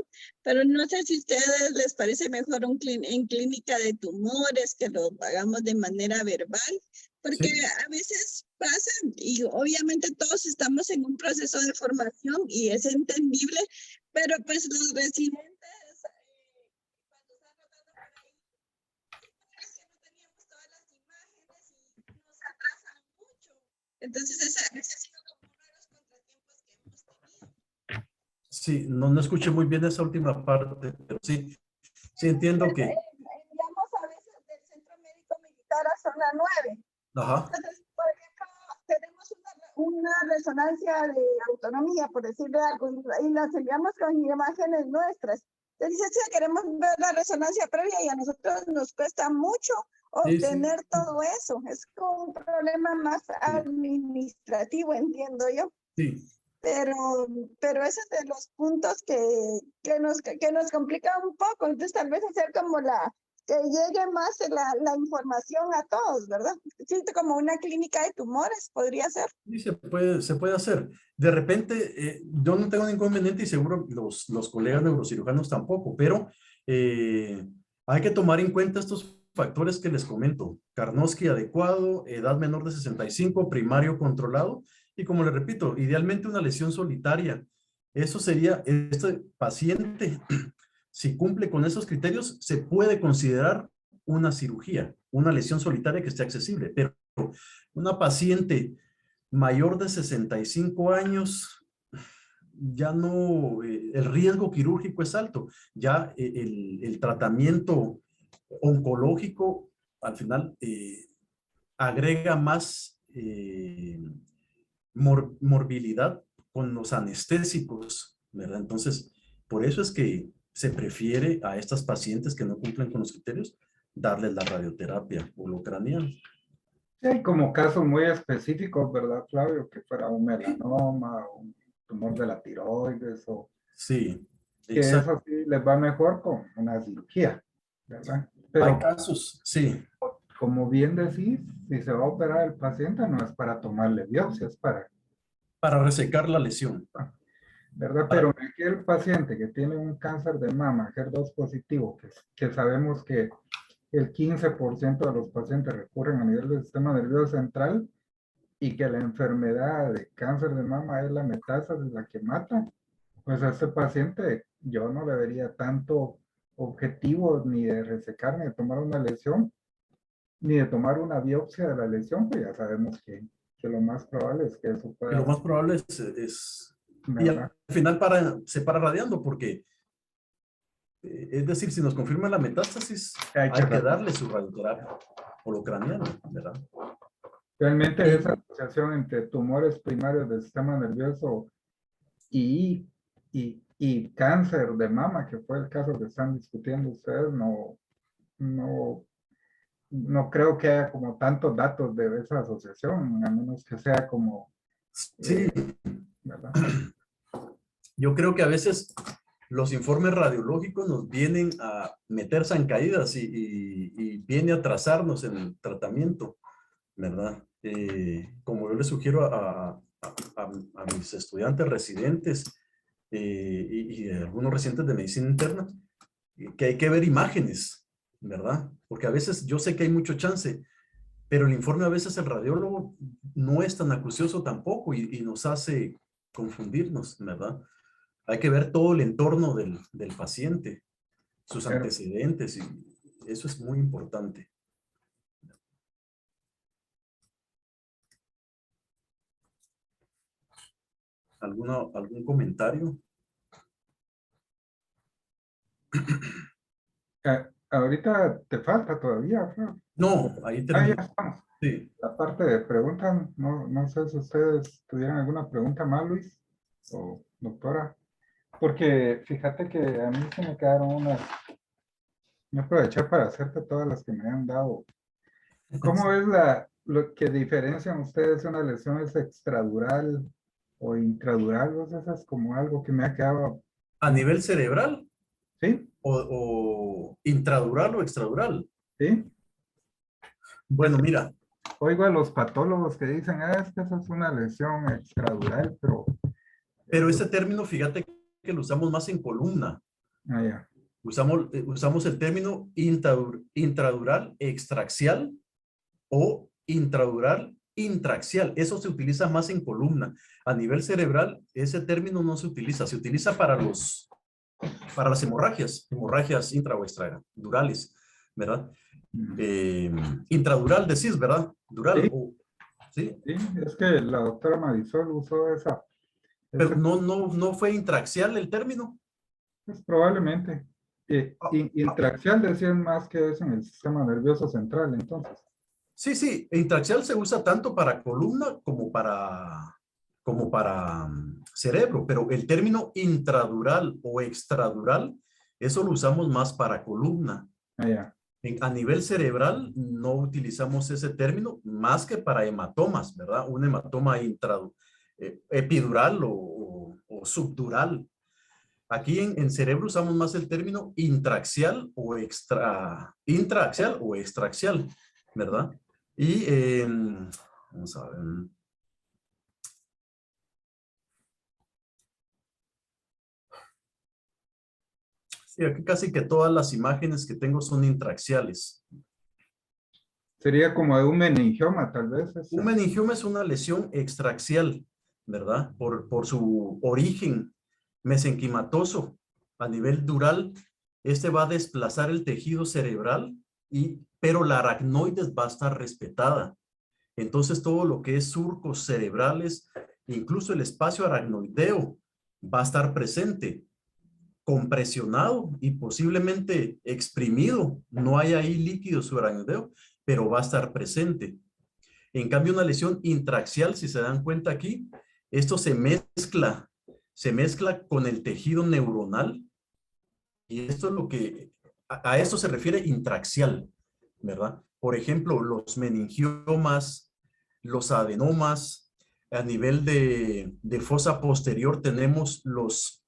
pero no sé si a ustedes les parece mejor en clínica de tumores que lo hagamos de manera verbal, porque Sí. a veces pasa y obviamente todos estamos en un proceso de formación y es entendible, pero pues los residentes, cuando están rotando por ahí, es que no teníamos todas las imágenes y nos atrasan mucho. Entonces ese ha sido como uno de los contratiempos que hemos tenido. Sí, no escuché muy bien esa última parte, pero sí entiendo que... Enviamos a veces del Centro Médico Militar a zona 9. Ajá. Entonces, por ejemplo, tenemos una resonancia de autonomía, por decirle algo, y las enviamos con imágenes nuestras. Entonces, si queremos ver la resonancia previa y a nosotros nos cuesta mucho obtener todo eso. Es como un problema más administrativo, entiendo yo. Sí. Pero ese es de los puntos que nos complica un poco. Entonces, tal vez hacer como que llegue más la información a todos, ¿verdad? Sí, como una clínica de tumores podría ser. Sí, se puede hacer. De repente, yo no tengo ningún inconveniente y seguro los colegas neurocirujanos tampoco, pero hay que tomar en cuenta estos factores que les comento. Karnowski adecuado, edad menor de 65, primario controlado y como les repito, idealmente una lesión solitaria. Eso sería, este paciente, si cumple con esos criterios, se puede considerar una cirugía, una lesión solitaria que esté accesible, pero una paciente mayor de 65 años, ya no, el riesgo quirúrgico es alto. Ya el tratamiento oncológico al final agrega más morbilidad con los anestésicos, ¿verdad? Entonces, por eso es que se prefiere a estas pacientes que no cumplen con los criterios darles la radioterapia holocraniana. Sí, hay como casos muy específicos, ¿verdad, Flavio? Que fuera un melanoma, un tumor de la tiroides, o Sí, que exacto. eso sí les va mejor con una cirugía, ¿verdad? Pero Hay casos, sí. como bien decís, si se va a operar el paciente no es para tomarle biopsia, es Para resecar la lesión. ¿verdad? Pero en aquel paciente que tiene un cáncer de mama, HER2 positivo, que sabemos que el 15% de los pacientes recurren a nivel del sistema nervioso central y que la enfermedad de cáncer de mama es la metástasis la que mata, pues a este paciente yo no le vería tanto objetivo ni de resecar, ni de tomar una lesión, ni de tomar una biopsia de la lesión, pues ya sabemos que lo más probable es que eso Y pueda... lo más probable y al ¿verdad? final se para radiando porque, es decir, si nos confirma la metástasis, hay que darle su radioterapia holocraniana, ¿verdad? Realmente esa asociación entre tumores primarios del sistema nervioso y cáncer de mama, que fue el caso que están discutiendo ustedes, no creo que haya como tantos datos de esa asociación, a menos que sea como... Sí, ¿verdad? yo creo que a veces los informes radiológicos nos vienen a meter zancadillas y viene a atrasarnos en el tratamiento, ¿verdad? Como yo les sugiero a mis estudiantes residentes y algunos residentes de medicina interna, que hay que ver imágenes, ¿verdad? Porque a veces yo sé que hay mucho chance, pero el informe a veces el radiólogo no es tan acucioso tampoco y nos hace confundirnos, ¿verdad? Hay que ver todo el entorno del paciente, sus Claro. antecedentes, y eso es muy importante. ¿Algún comentario? Ahorita te falta todavía, Flor. No, ahí Ya termino. estamos. Sí. La parte de preguntas, no sé si ustedes tuvieran alguna pregunta más, Luis o doctora. Porque fíjate que a mí se me quedaron unas. Voy a aprovechar para hacerte todas las que me han dado. ¿Cómo es lo que diferencian ustedes una lesión es extradural o intradural? O sea, eso es como algo que me ha quedado. ¿A nivel cerebral? ¿Sí? ¿O intradural o extradural? ¿Sí? Bueno, mira. Oigo a los patólogos que dicen, es que eso es una lesión extradural, pero... Pero ese término, fíjate que lo usamos más en columna. Ah, ya. Usamos el término intradural extraxial o intradural intraxial. Eso se utiliza más en columna. A nivel cerebral, ese término no se utiliza. Se utiliza para las hemorragias intra o extradurales, ¿verdad? Intradural decís, ¿verdad? Dural. Sí. ¿Sí? Sí, es que la doctora Marisol usó esa. Pero no fue intraxial el término. Pues probablemente. Intraxial decían más que es en el sistema nervioso central, entonces. Sí, intraxial se usa tanto para columna como para cerebro, pero el término intradural o extradural, eso lo usamos más para columna. Ah, ya. A nivel cerebral no utilizamos ese término más que para hematomas, ¿verdad? Un hematoma epidural o subdural. Aquí en cerebro usamos más el término intraaxial o intraaxial o extraaxial, ¿verdad? Y vamos a ver. Sí, aquí casi que todas las imágenes que tengo son intraaxiales. Sería como de un meningioma, tal vez. Un meningioma es una lesión extraaxial, ¿verdad? Por su origen mesenquimatoso a nivel dural, este va a desplazar el tejido cerebral, pero la aracnoides va a estar respetada. Entonces todo lo que es surcos cerebrales, incluso el espacio aracnoideo, va a estar presente, compresionado y posiblemente exprimido. No hay ahí líquido subaracnoideo, pero va a estar presente. En cambio, una lesión intraaxial, si se dan cuenta aquí, esto se mezcla con el tejido neuronal, y esto es lo que, a esto se refiere intraaxial, ¿verdad? Por ejemplo, los meningiomas, los adenomas, a nivel de fosa posterior tenemos los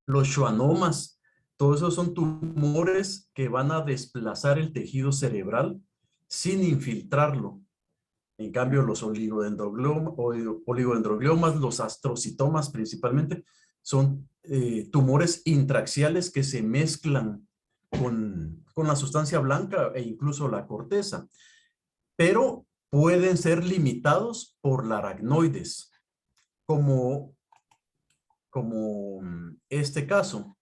schwannomas. Todos esos son tumores que van a desplazar el tejido cerebral sin infiltrarlo. En cambio, los oligodendrogliomas, los astrocitomas principalmente, son tumores intraaxiales que se mezclan con la sustancia blanca e incluso la corteza, pero pueden ser limitados por la aracnoides, como este caso.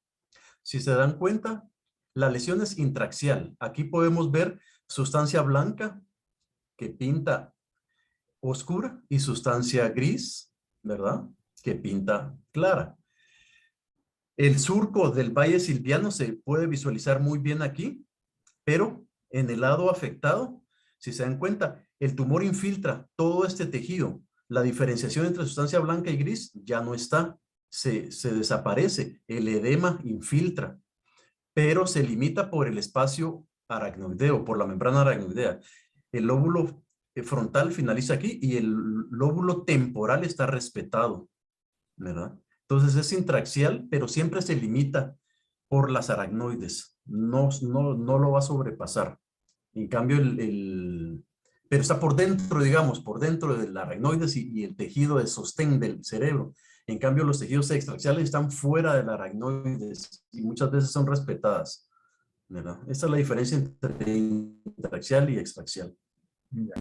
Si se dan cuenta, la lesión es intraaxial. Aquí podemos ver sustancia blanca que pinta oscura y sustancia gris, ¿verdad? Que pinta clara. El surco del valle silviano se puede visualizar muy bien aquí, pero en el lado afectado, si se dan cuenta, el tumor infiltra todo este tejido. La diferenciación entre sustancia blanca y gris ya no está, se desaparece. El edema infiltra, pero se limita por el espacio aracnoideo, por la membrana aracnoidea. El lóbulo frontal finaliza aquí y el lóbulo temporal está respetado, ¿verdad? Entonces es intraaxial, pero siempre se limita por las aracnoides. No lo va a sobrepasar. En cambio, pero está por dentro, digamos, por dentro de la aracnoides y el tejido de sostén del cerebro. En cambio, los tejidos extraaxiales están fuera de la aracnoides y muchas veces son respetadas, ¿verdad? Esa es la diferencia entre intraaxial y extraaxial. Ya.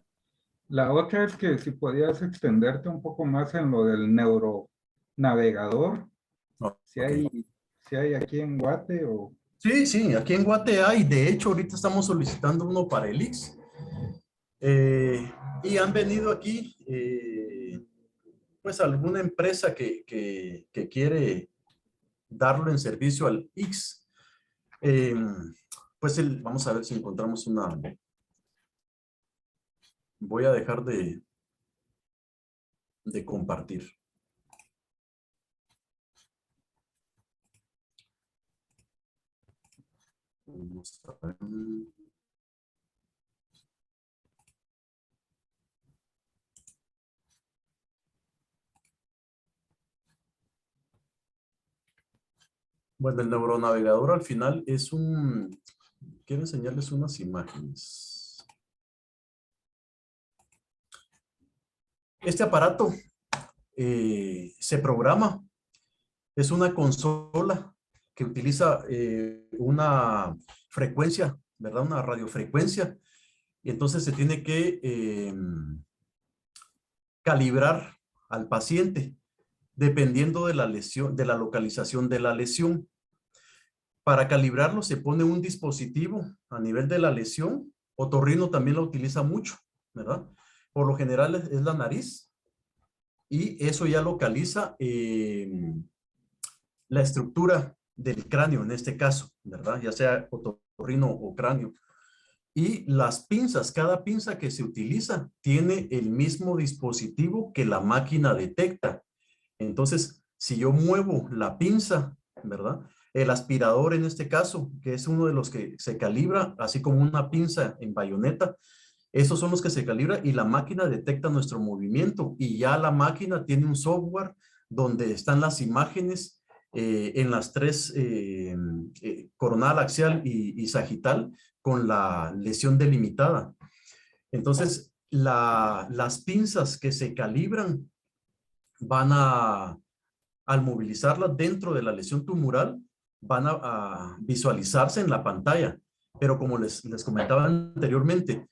La otra es que si podías extenderte un poco más en lo del neuronavegador, si hay aquí en Guate o... Sí, aquí en Guate hay. De hecho, ahorita estamos solicitando uno para el IX. Y han venido aquí, pues, alguna empresa que quiere darlo en servicio al IX. Pues, vamos a ver si encontramos una... Voy a dejar de compartir. Vamos a ver. Bueno, el neuronavegador al final es un... Quiero enseñarles unas imágenes. Este aparato se programa. Es una consola que utiliza una frecuencia, ¿verdad? Una radiofrecuencia. Y entonces se tiene que calibrar al paciente dependiendo de la lesión, de la localización de la lesión. Para calibrarlo se pone un dispositivo a nivel de la lesión. Otorrino también lo utiliza mucho, ¿verdad? Por lo general es la nariz y eso ya localiza la estructura del cráneo en este caso, ¿verdad? Ya sea otorrino o cráneo. Y las pinzas, cada pinza que se utiliza tiene el mismo dispositivo que la máquina detecta. Entonces, si yo muevo la pinza, ¿verdad? El aspirador en este caso, que es uno de los que se calibra, así como una pinza en bayoneta, esos son los que se calibra y la máquina detecta nuestro movimiento y ya la máquina tiene un software donde están las imágenes en las tres, coronal, axial y sagital, con la lesión delimitada. Entonces, las pinzas que se calibran van al movilizarlas dentro de la lesión tumoral, van a visualizarse en la pantalla. Pero como les comentaba anteriormente,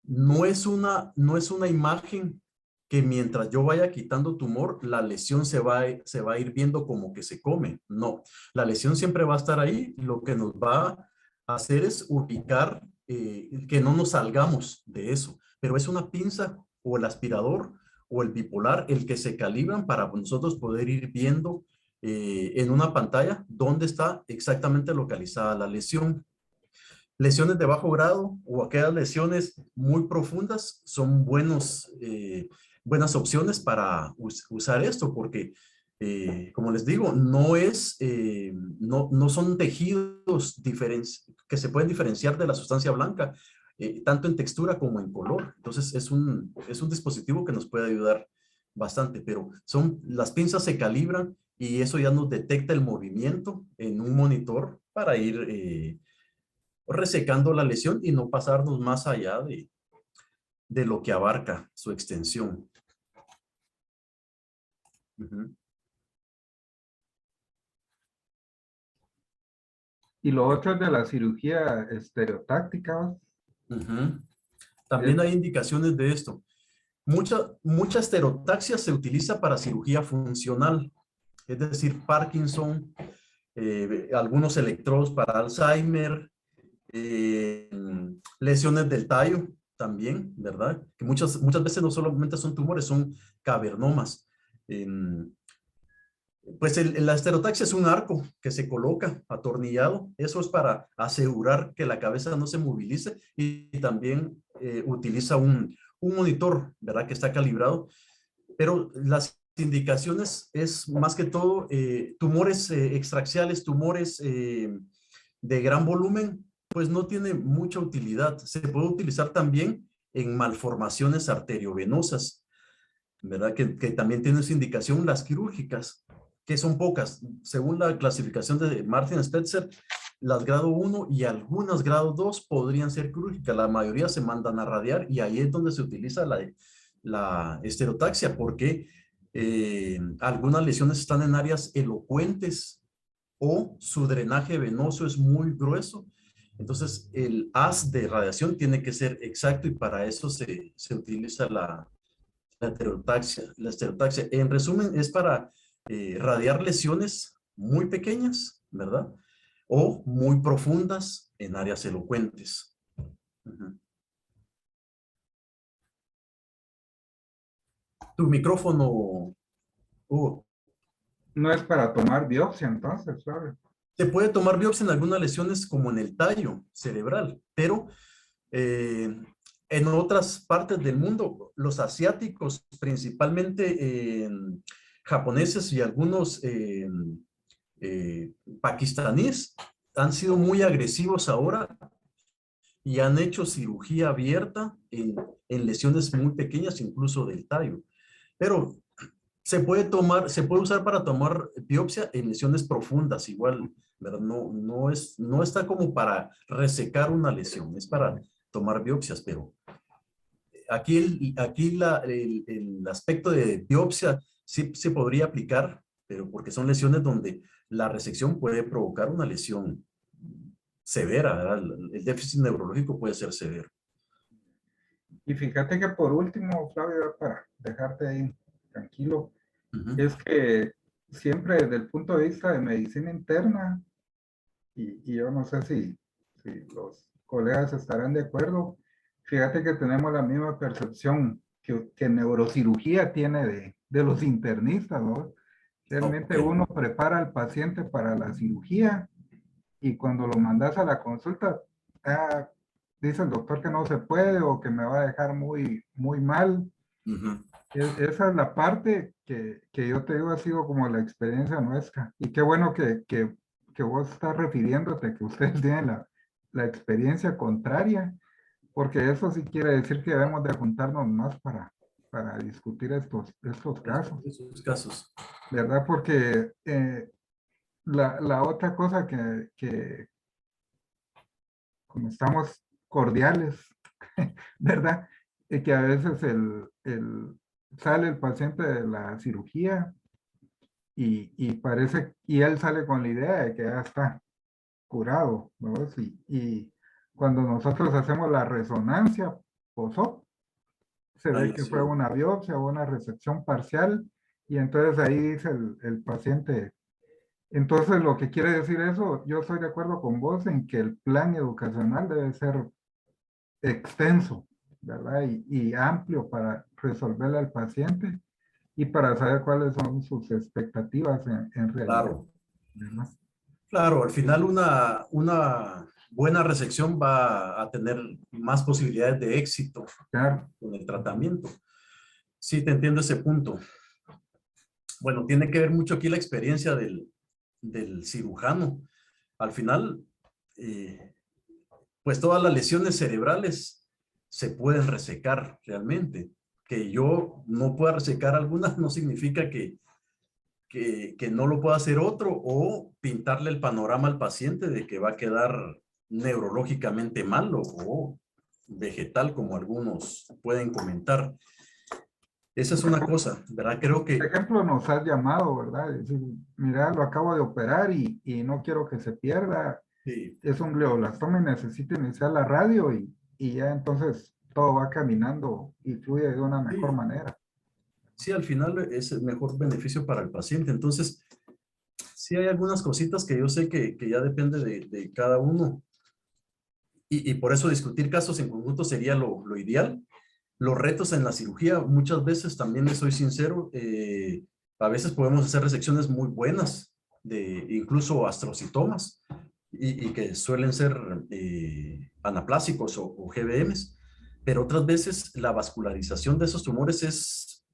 no es una imagen que mientras yo vaya quitando tumor, la lesión se va a ir viendo como que se come. No, la lesión siempre va a estar ahí. Lo que nos va a hacer es ubicar, que no nos salgamos de eso. Pero es una pinza o el aspirador o el bipolar el que se calibran para nosotros poder ir viendo en una pantalla dónde está exactamente localizada la lesión. Lesiones de bajo grado o aquellas lesiones muy profundas son buenas opciones para usar esto porque, como les digo, no son tejidos que se pueden diferenciar de la sustancia blanca, tanto en textura como en color. Entonces es un dispositivo que nos puede ayudar bastante, pero las pinzas se calibran y eso ya nos detecta el movimiento en un monitor para ir resecando la lesión y no pasarnos más allá de lo que abarca su extensión. Y lo otro es de la cirugía estereotáctica. También hay indicaciones de esto. Mucha estereotaxia se utiliza para cirugía funcional, es decir, Parkinson, algunos electrodos para Alzheimer, lesiones del tallo también, ¿verdad? Que muchas veces no solamente son tumores, son cavernomas. Pues la estereotaxia es un arco que se coloca atornillado. Eso es para asegurar que la cabeza no se movilice y también utiliza un monitor, ¿verdad? Que está calibrado. Pero las indicaciones es más que todo tumores extraaxiales, tumores de gran volumen, pues no tiene mucha utilidad. Se puede utilizar también en malformaciones arteriovenosas, ¿verdad? Que también tienen su indicación las quirúrgicas. que son pocas. Según la clasificación de Martin Spetzer, las grado 1 y algunas grado 2 podrían ser quirúrgicas. La mayoría se mandan a radiar y ahí es donde se utiliza la estereotaxia, porque algunas lesiones están en áreas elocuentes o su drenaje venoso es muy grueso. Entonces, el haz de radiación tiene que ser exacto y para eso se utiliza la estereotaxia. La estereotaxia, en resumen, es para radiar lesiones muy pequeñas, ¿verdad? O muy profundas en áreas elocuentes. Ujú. Tu micrófono, Hugo. No es para tomar biopsia, entonces, ¿sabes? Se puede tomar biopsia en algunas lesiones como en el tallo cerebral, pero en otras partes del mundo, los asiáticos, principalmente japoneses y algunos pakistaníes, han sido muy agresivos ahora y han hecho cirugía abierta en lesiones muy pequeñas, incluso del tallo. Pero se puede usar para tomar biopsia en lesiones profundas, igual, ¿verdad? No está como para resecar una lesión, es para tomar biopsias, pero aquí el aspecto de biopsia sí se podría aplicar, pero porque son lesiones donde la resección puede provocar una lesión severa, ¿verdad? El déficit neurológico puede ser severo. Y fíjate que por último, Flavio, para dejarte ahí tranquilo, Ujú. es que siempre desde el punto de vista de medicina interna, y yo no sé si los colegas estarán de acuerdo, fíjate que tenemos la misma percepción que neurocirugía tiene de los internistas, ¿no? Realmente Ok. uno prepara al paciente para la cirugía y cuando lo mandas a la consulta, ah, dice el doctor que no se puede o que me va a dejar muy, muy mal. Ujú. Esa es la parte que yo te digo ha sido como la experiencia nuestra. Y qué bueno que vos estás refiriéndote, que ustedes tienen la experiencia contraria, porque eso sí quiere decir que debemos de juntarnos más para discutir estos casos, Esos casos. ¿verdad? Porque la otra cosa que como estamos cordiales, ¿verdad? Y que a veces sale el paciente de la cirugía y parece, y él sale con la idea de que ya está curado, ¿verdad? Y cuando nosotros hacemos la resonancia post-op, se Hay ve que fue lesión. una biopsia o una resección parcial, y entonces ahí dice el paciente. Entonces, lo que quiere decir eso, yo estoy de acuerdo con vos en que el plan educacional debe ser extenso, ¿verdad? Y amplio para resolverle al paciente y para saber cuáles son sus expectativas en realidad, Claro. ¿verdad? Claro, al final una buena resección va a tener más posibilidades de éxito Claro, con el tratamiento. Sí, te entiendo ese punto. Bueno, tiene que ver mucho aquí la experiencia del cirujano. Al final, pues todas las lesiones cerebrales se pueden resecar realmente. Que yo no pueda resecar algunas no significa que no lo pueda hacer otro o pintarle el panorama al paciente de que va a quedar neurológicamente malo o vegetal, como algunos pueden comentar. Esa es una cosa, ¿verdad? Creo por que ejemplo, nos has llamado, ¿verdad? Es decir, mira, lo acabo de operar y no quiero que se pierda. sí, Es un glioblastoma y necesito iniciar la radio y ya entonces todo va caminando y fluye de una mejor sí, manera. sí, al final es el mejor beneficio para el paciente. Entonces, sí hay algunas cositas que yo sé que ya depende de cada uno. Y por eso discutir casos en conjunto sería lo ideal. Los retos en la cirugía, muchas veces también les soy sincero, a veces podemos hacer resecciones muy buenas, de incluso astrocitomas, y que suelen ser anaplásicos o GBMs, pero otras veces la vascularización de esos tumores es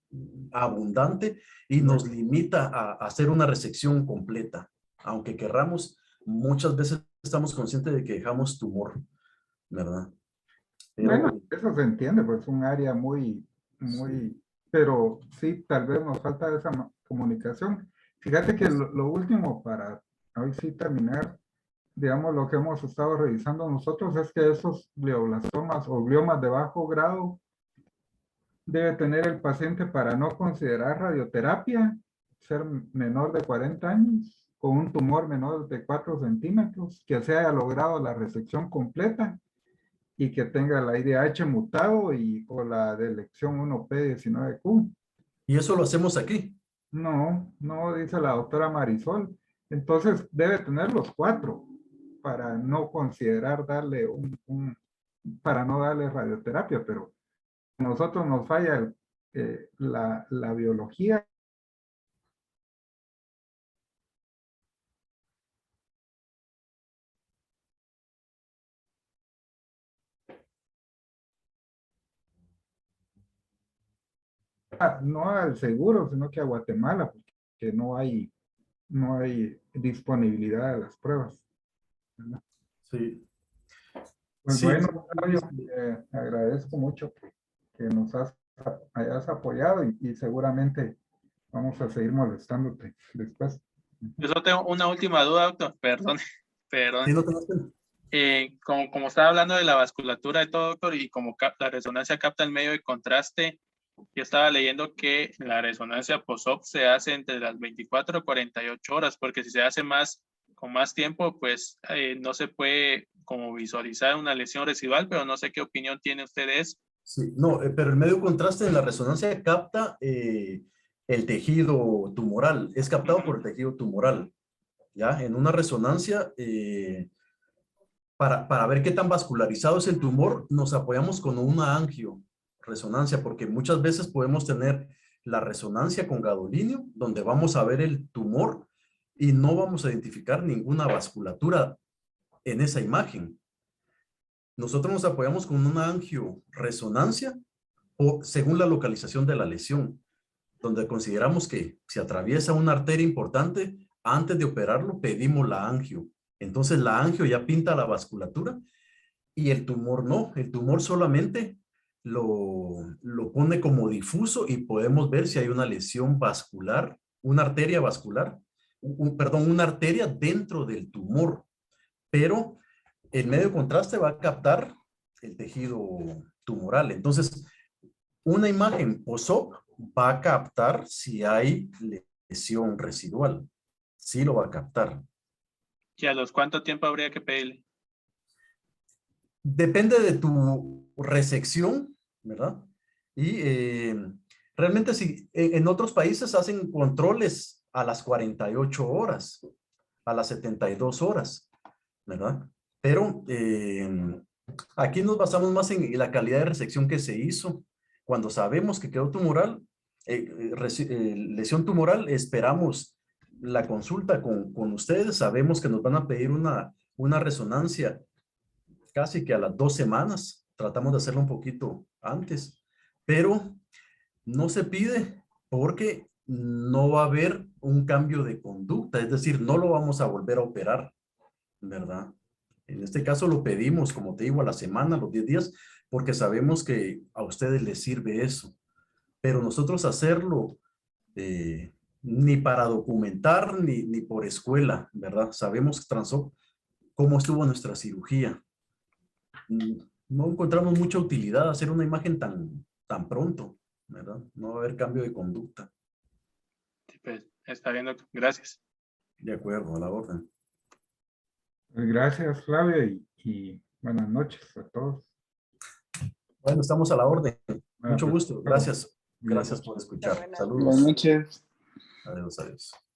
abundante y nos limita a hacer una resección completa. Aunque querramos, muchas veces estamos conscientes de que dejamos tumor, ¿verdad? Bueno, Pero eso se entiende, pues es un área muy, sí, pero sí, tal vez nos falta esa comunicación. Fíjate que lo último para hoy sí terminar, digamos, lo que hemos estado revisando nosotros es que esos glioblastomas o gliomas de bajo grado debe tener el paciente para no considerar radioterapia, ser menor de 40 años, con un tumor menor de 4 centímetros, que se haya logrado la resección completa y que tenga la IDH mutado o la delección 1P19Q. Y eso lo hacemos aquí. No, no, dice la doctora Marisol. Entonces debe tener los 4 para no considerar darle para no darle radioterapia, pero a nosotros nos falla la biología. No al seguro, sino que a Guatemala, porque no hay disponibilidad de las pruebas. Sí. Pues Sí, bueno, Fabio, agradezco mucho que nos hayas apoyado y seguramente vamos a seguir molestándote después. Yo solo tengo una última duda, doctor. Perdón, perdón. sí, no tengo pena. Como estaba hablando de la vasculatura y todo, doctor, y como la resonancia capta el medio de contraste, yo estaba leyendo que la resonancia post-op se hace entre las 24 y 48 horas, porque si se hace con más tiempo, pues no se puede como visualizar una lesión residual, pero no sé qué opinión tiene usted de eso. Sí, no, pero el medio contraste en la resonancia capta el tejido tumoral, es captado por el tejido tumoral, ¿ya? En una resonancia, para ver qué tan vascularizado es el tumor, nos apoyamos con una angioresonancia, porque muchas veces podemos tener la resonancia con gadolinio, donde vamos a ver el tumor y no vamos a identificar ninguna vasculatura en esa imagen. Nosotros nos apoyamos con una angioresonancia según la localización de la lesión, donde consideramos que si atraviesa una arteria importante, antes de operarlo pedimos la angio. Entonces la angio ya pinta la vasculatura y el tumor no. El tumor solamente lo pone como difuso y podemos ver si hay una lesión vascular, una arteria vascular, perdón, una arteria dentro del tumor. Pero el medio de contraste va a captar el tejido tumoral. Entonces, una imagen post-op va a captar si hay lesión residual. Sí lo va a captar. ¿Y a los cuánto tiempo habría que pedirle? Depende de tu resección, ¿verdad? Y realmente si en otros países hacen controles a las 48 horas, a las 72 horas, ¿verdad? Pero aquí nos basamos más en la calidad de resección que se hizo. Cuando sabemos que quedó tumoral, lesión tumoral, esperamos la consulta con ustedes. Sabemos que nos van a pedir una resonancia casi que a las 2 semanas. Tratamos de hacerlo un poquito antes, pero no se pide porque no va a haber un cambio de conducta, es decir, no lo vamos a volver a operar, ¿verdad? En este caso lo pedimos, como te digo, a la semana, a los 10 días, porque sabemos que a ustedes les sirve eso. Pero nosotros hacerlo ni para documentar, ni por escuela, ¿verdad? Sabemos, Transop, cómo estuvo nuestra cirugía. No encontramos mucha utilidad hacer una imagen tan pronto, ¿verdad? No va a haber cambio de conducta. Sí, pues, está bien, doctor. Gracias. De acuerdo, a la orden. Gracias, Flavio, y buenas noches a todos. Bueno, estamos a la orden. Bueno, Mucho pues, gusto. Gracias. bien. Gracias por escuchar. Buenas Saludos. Buenas noches. Adiós, adiós.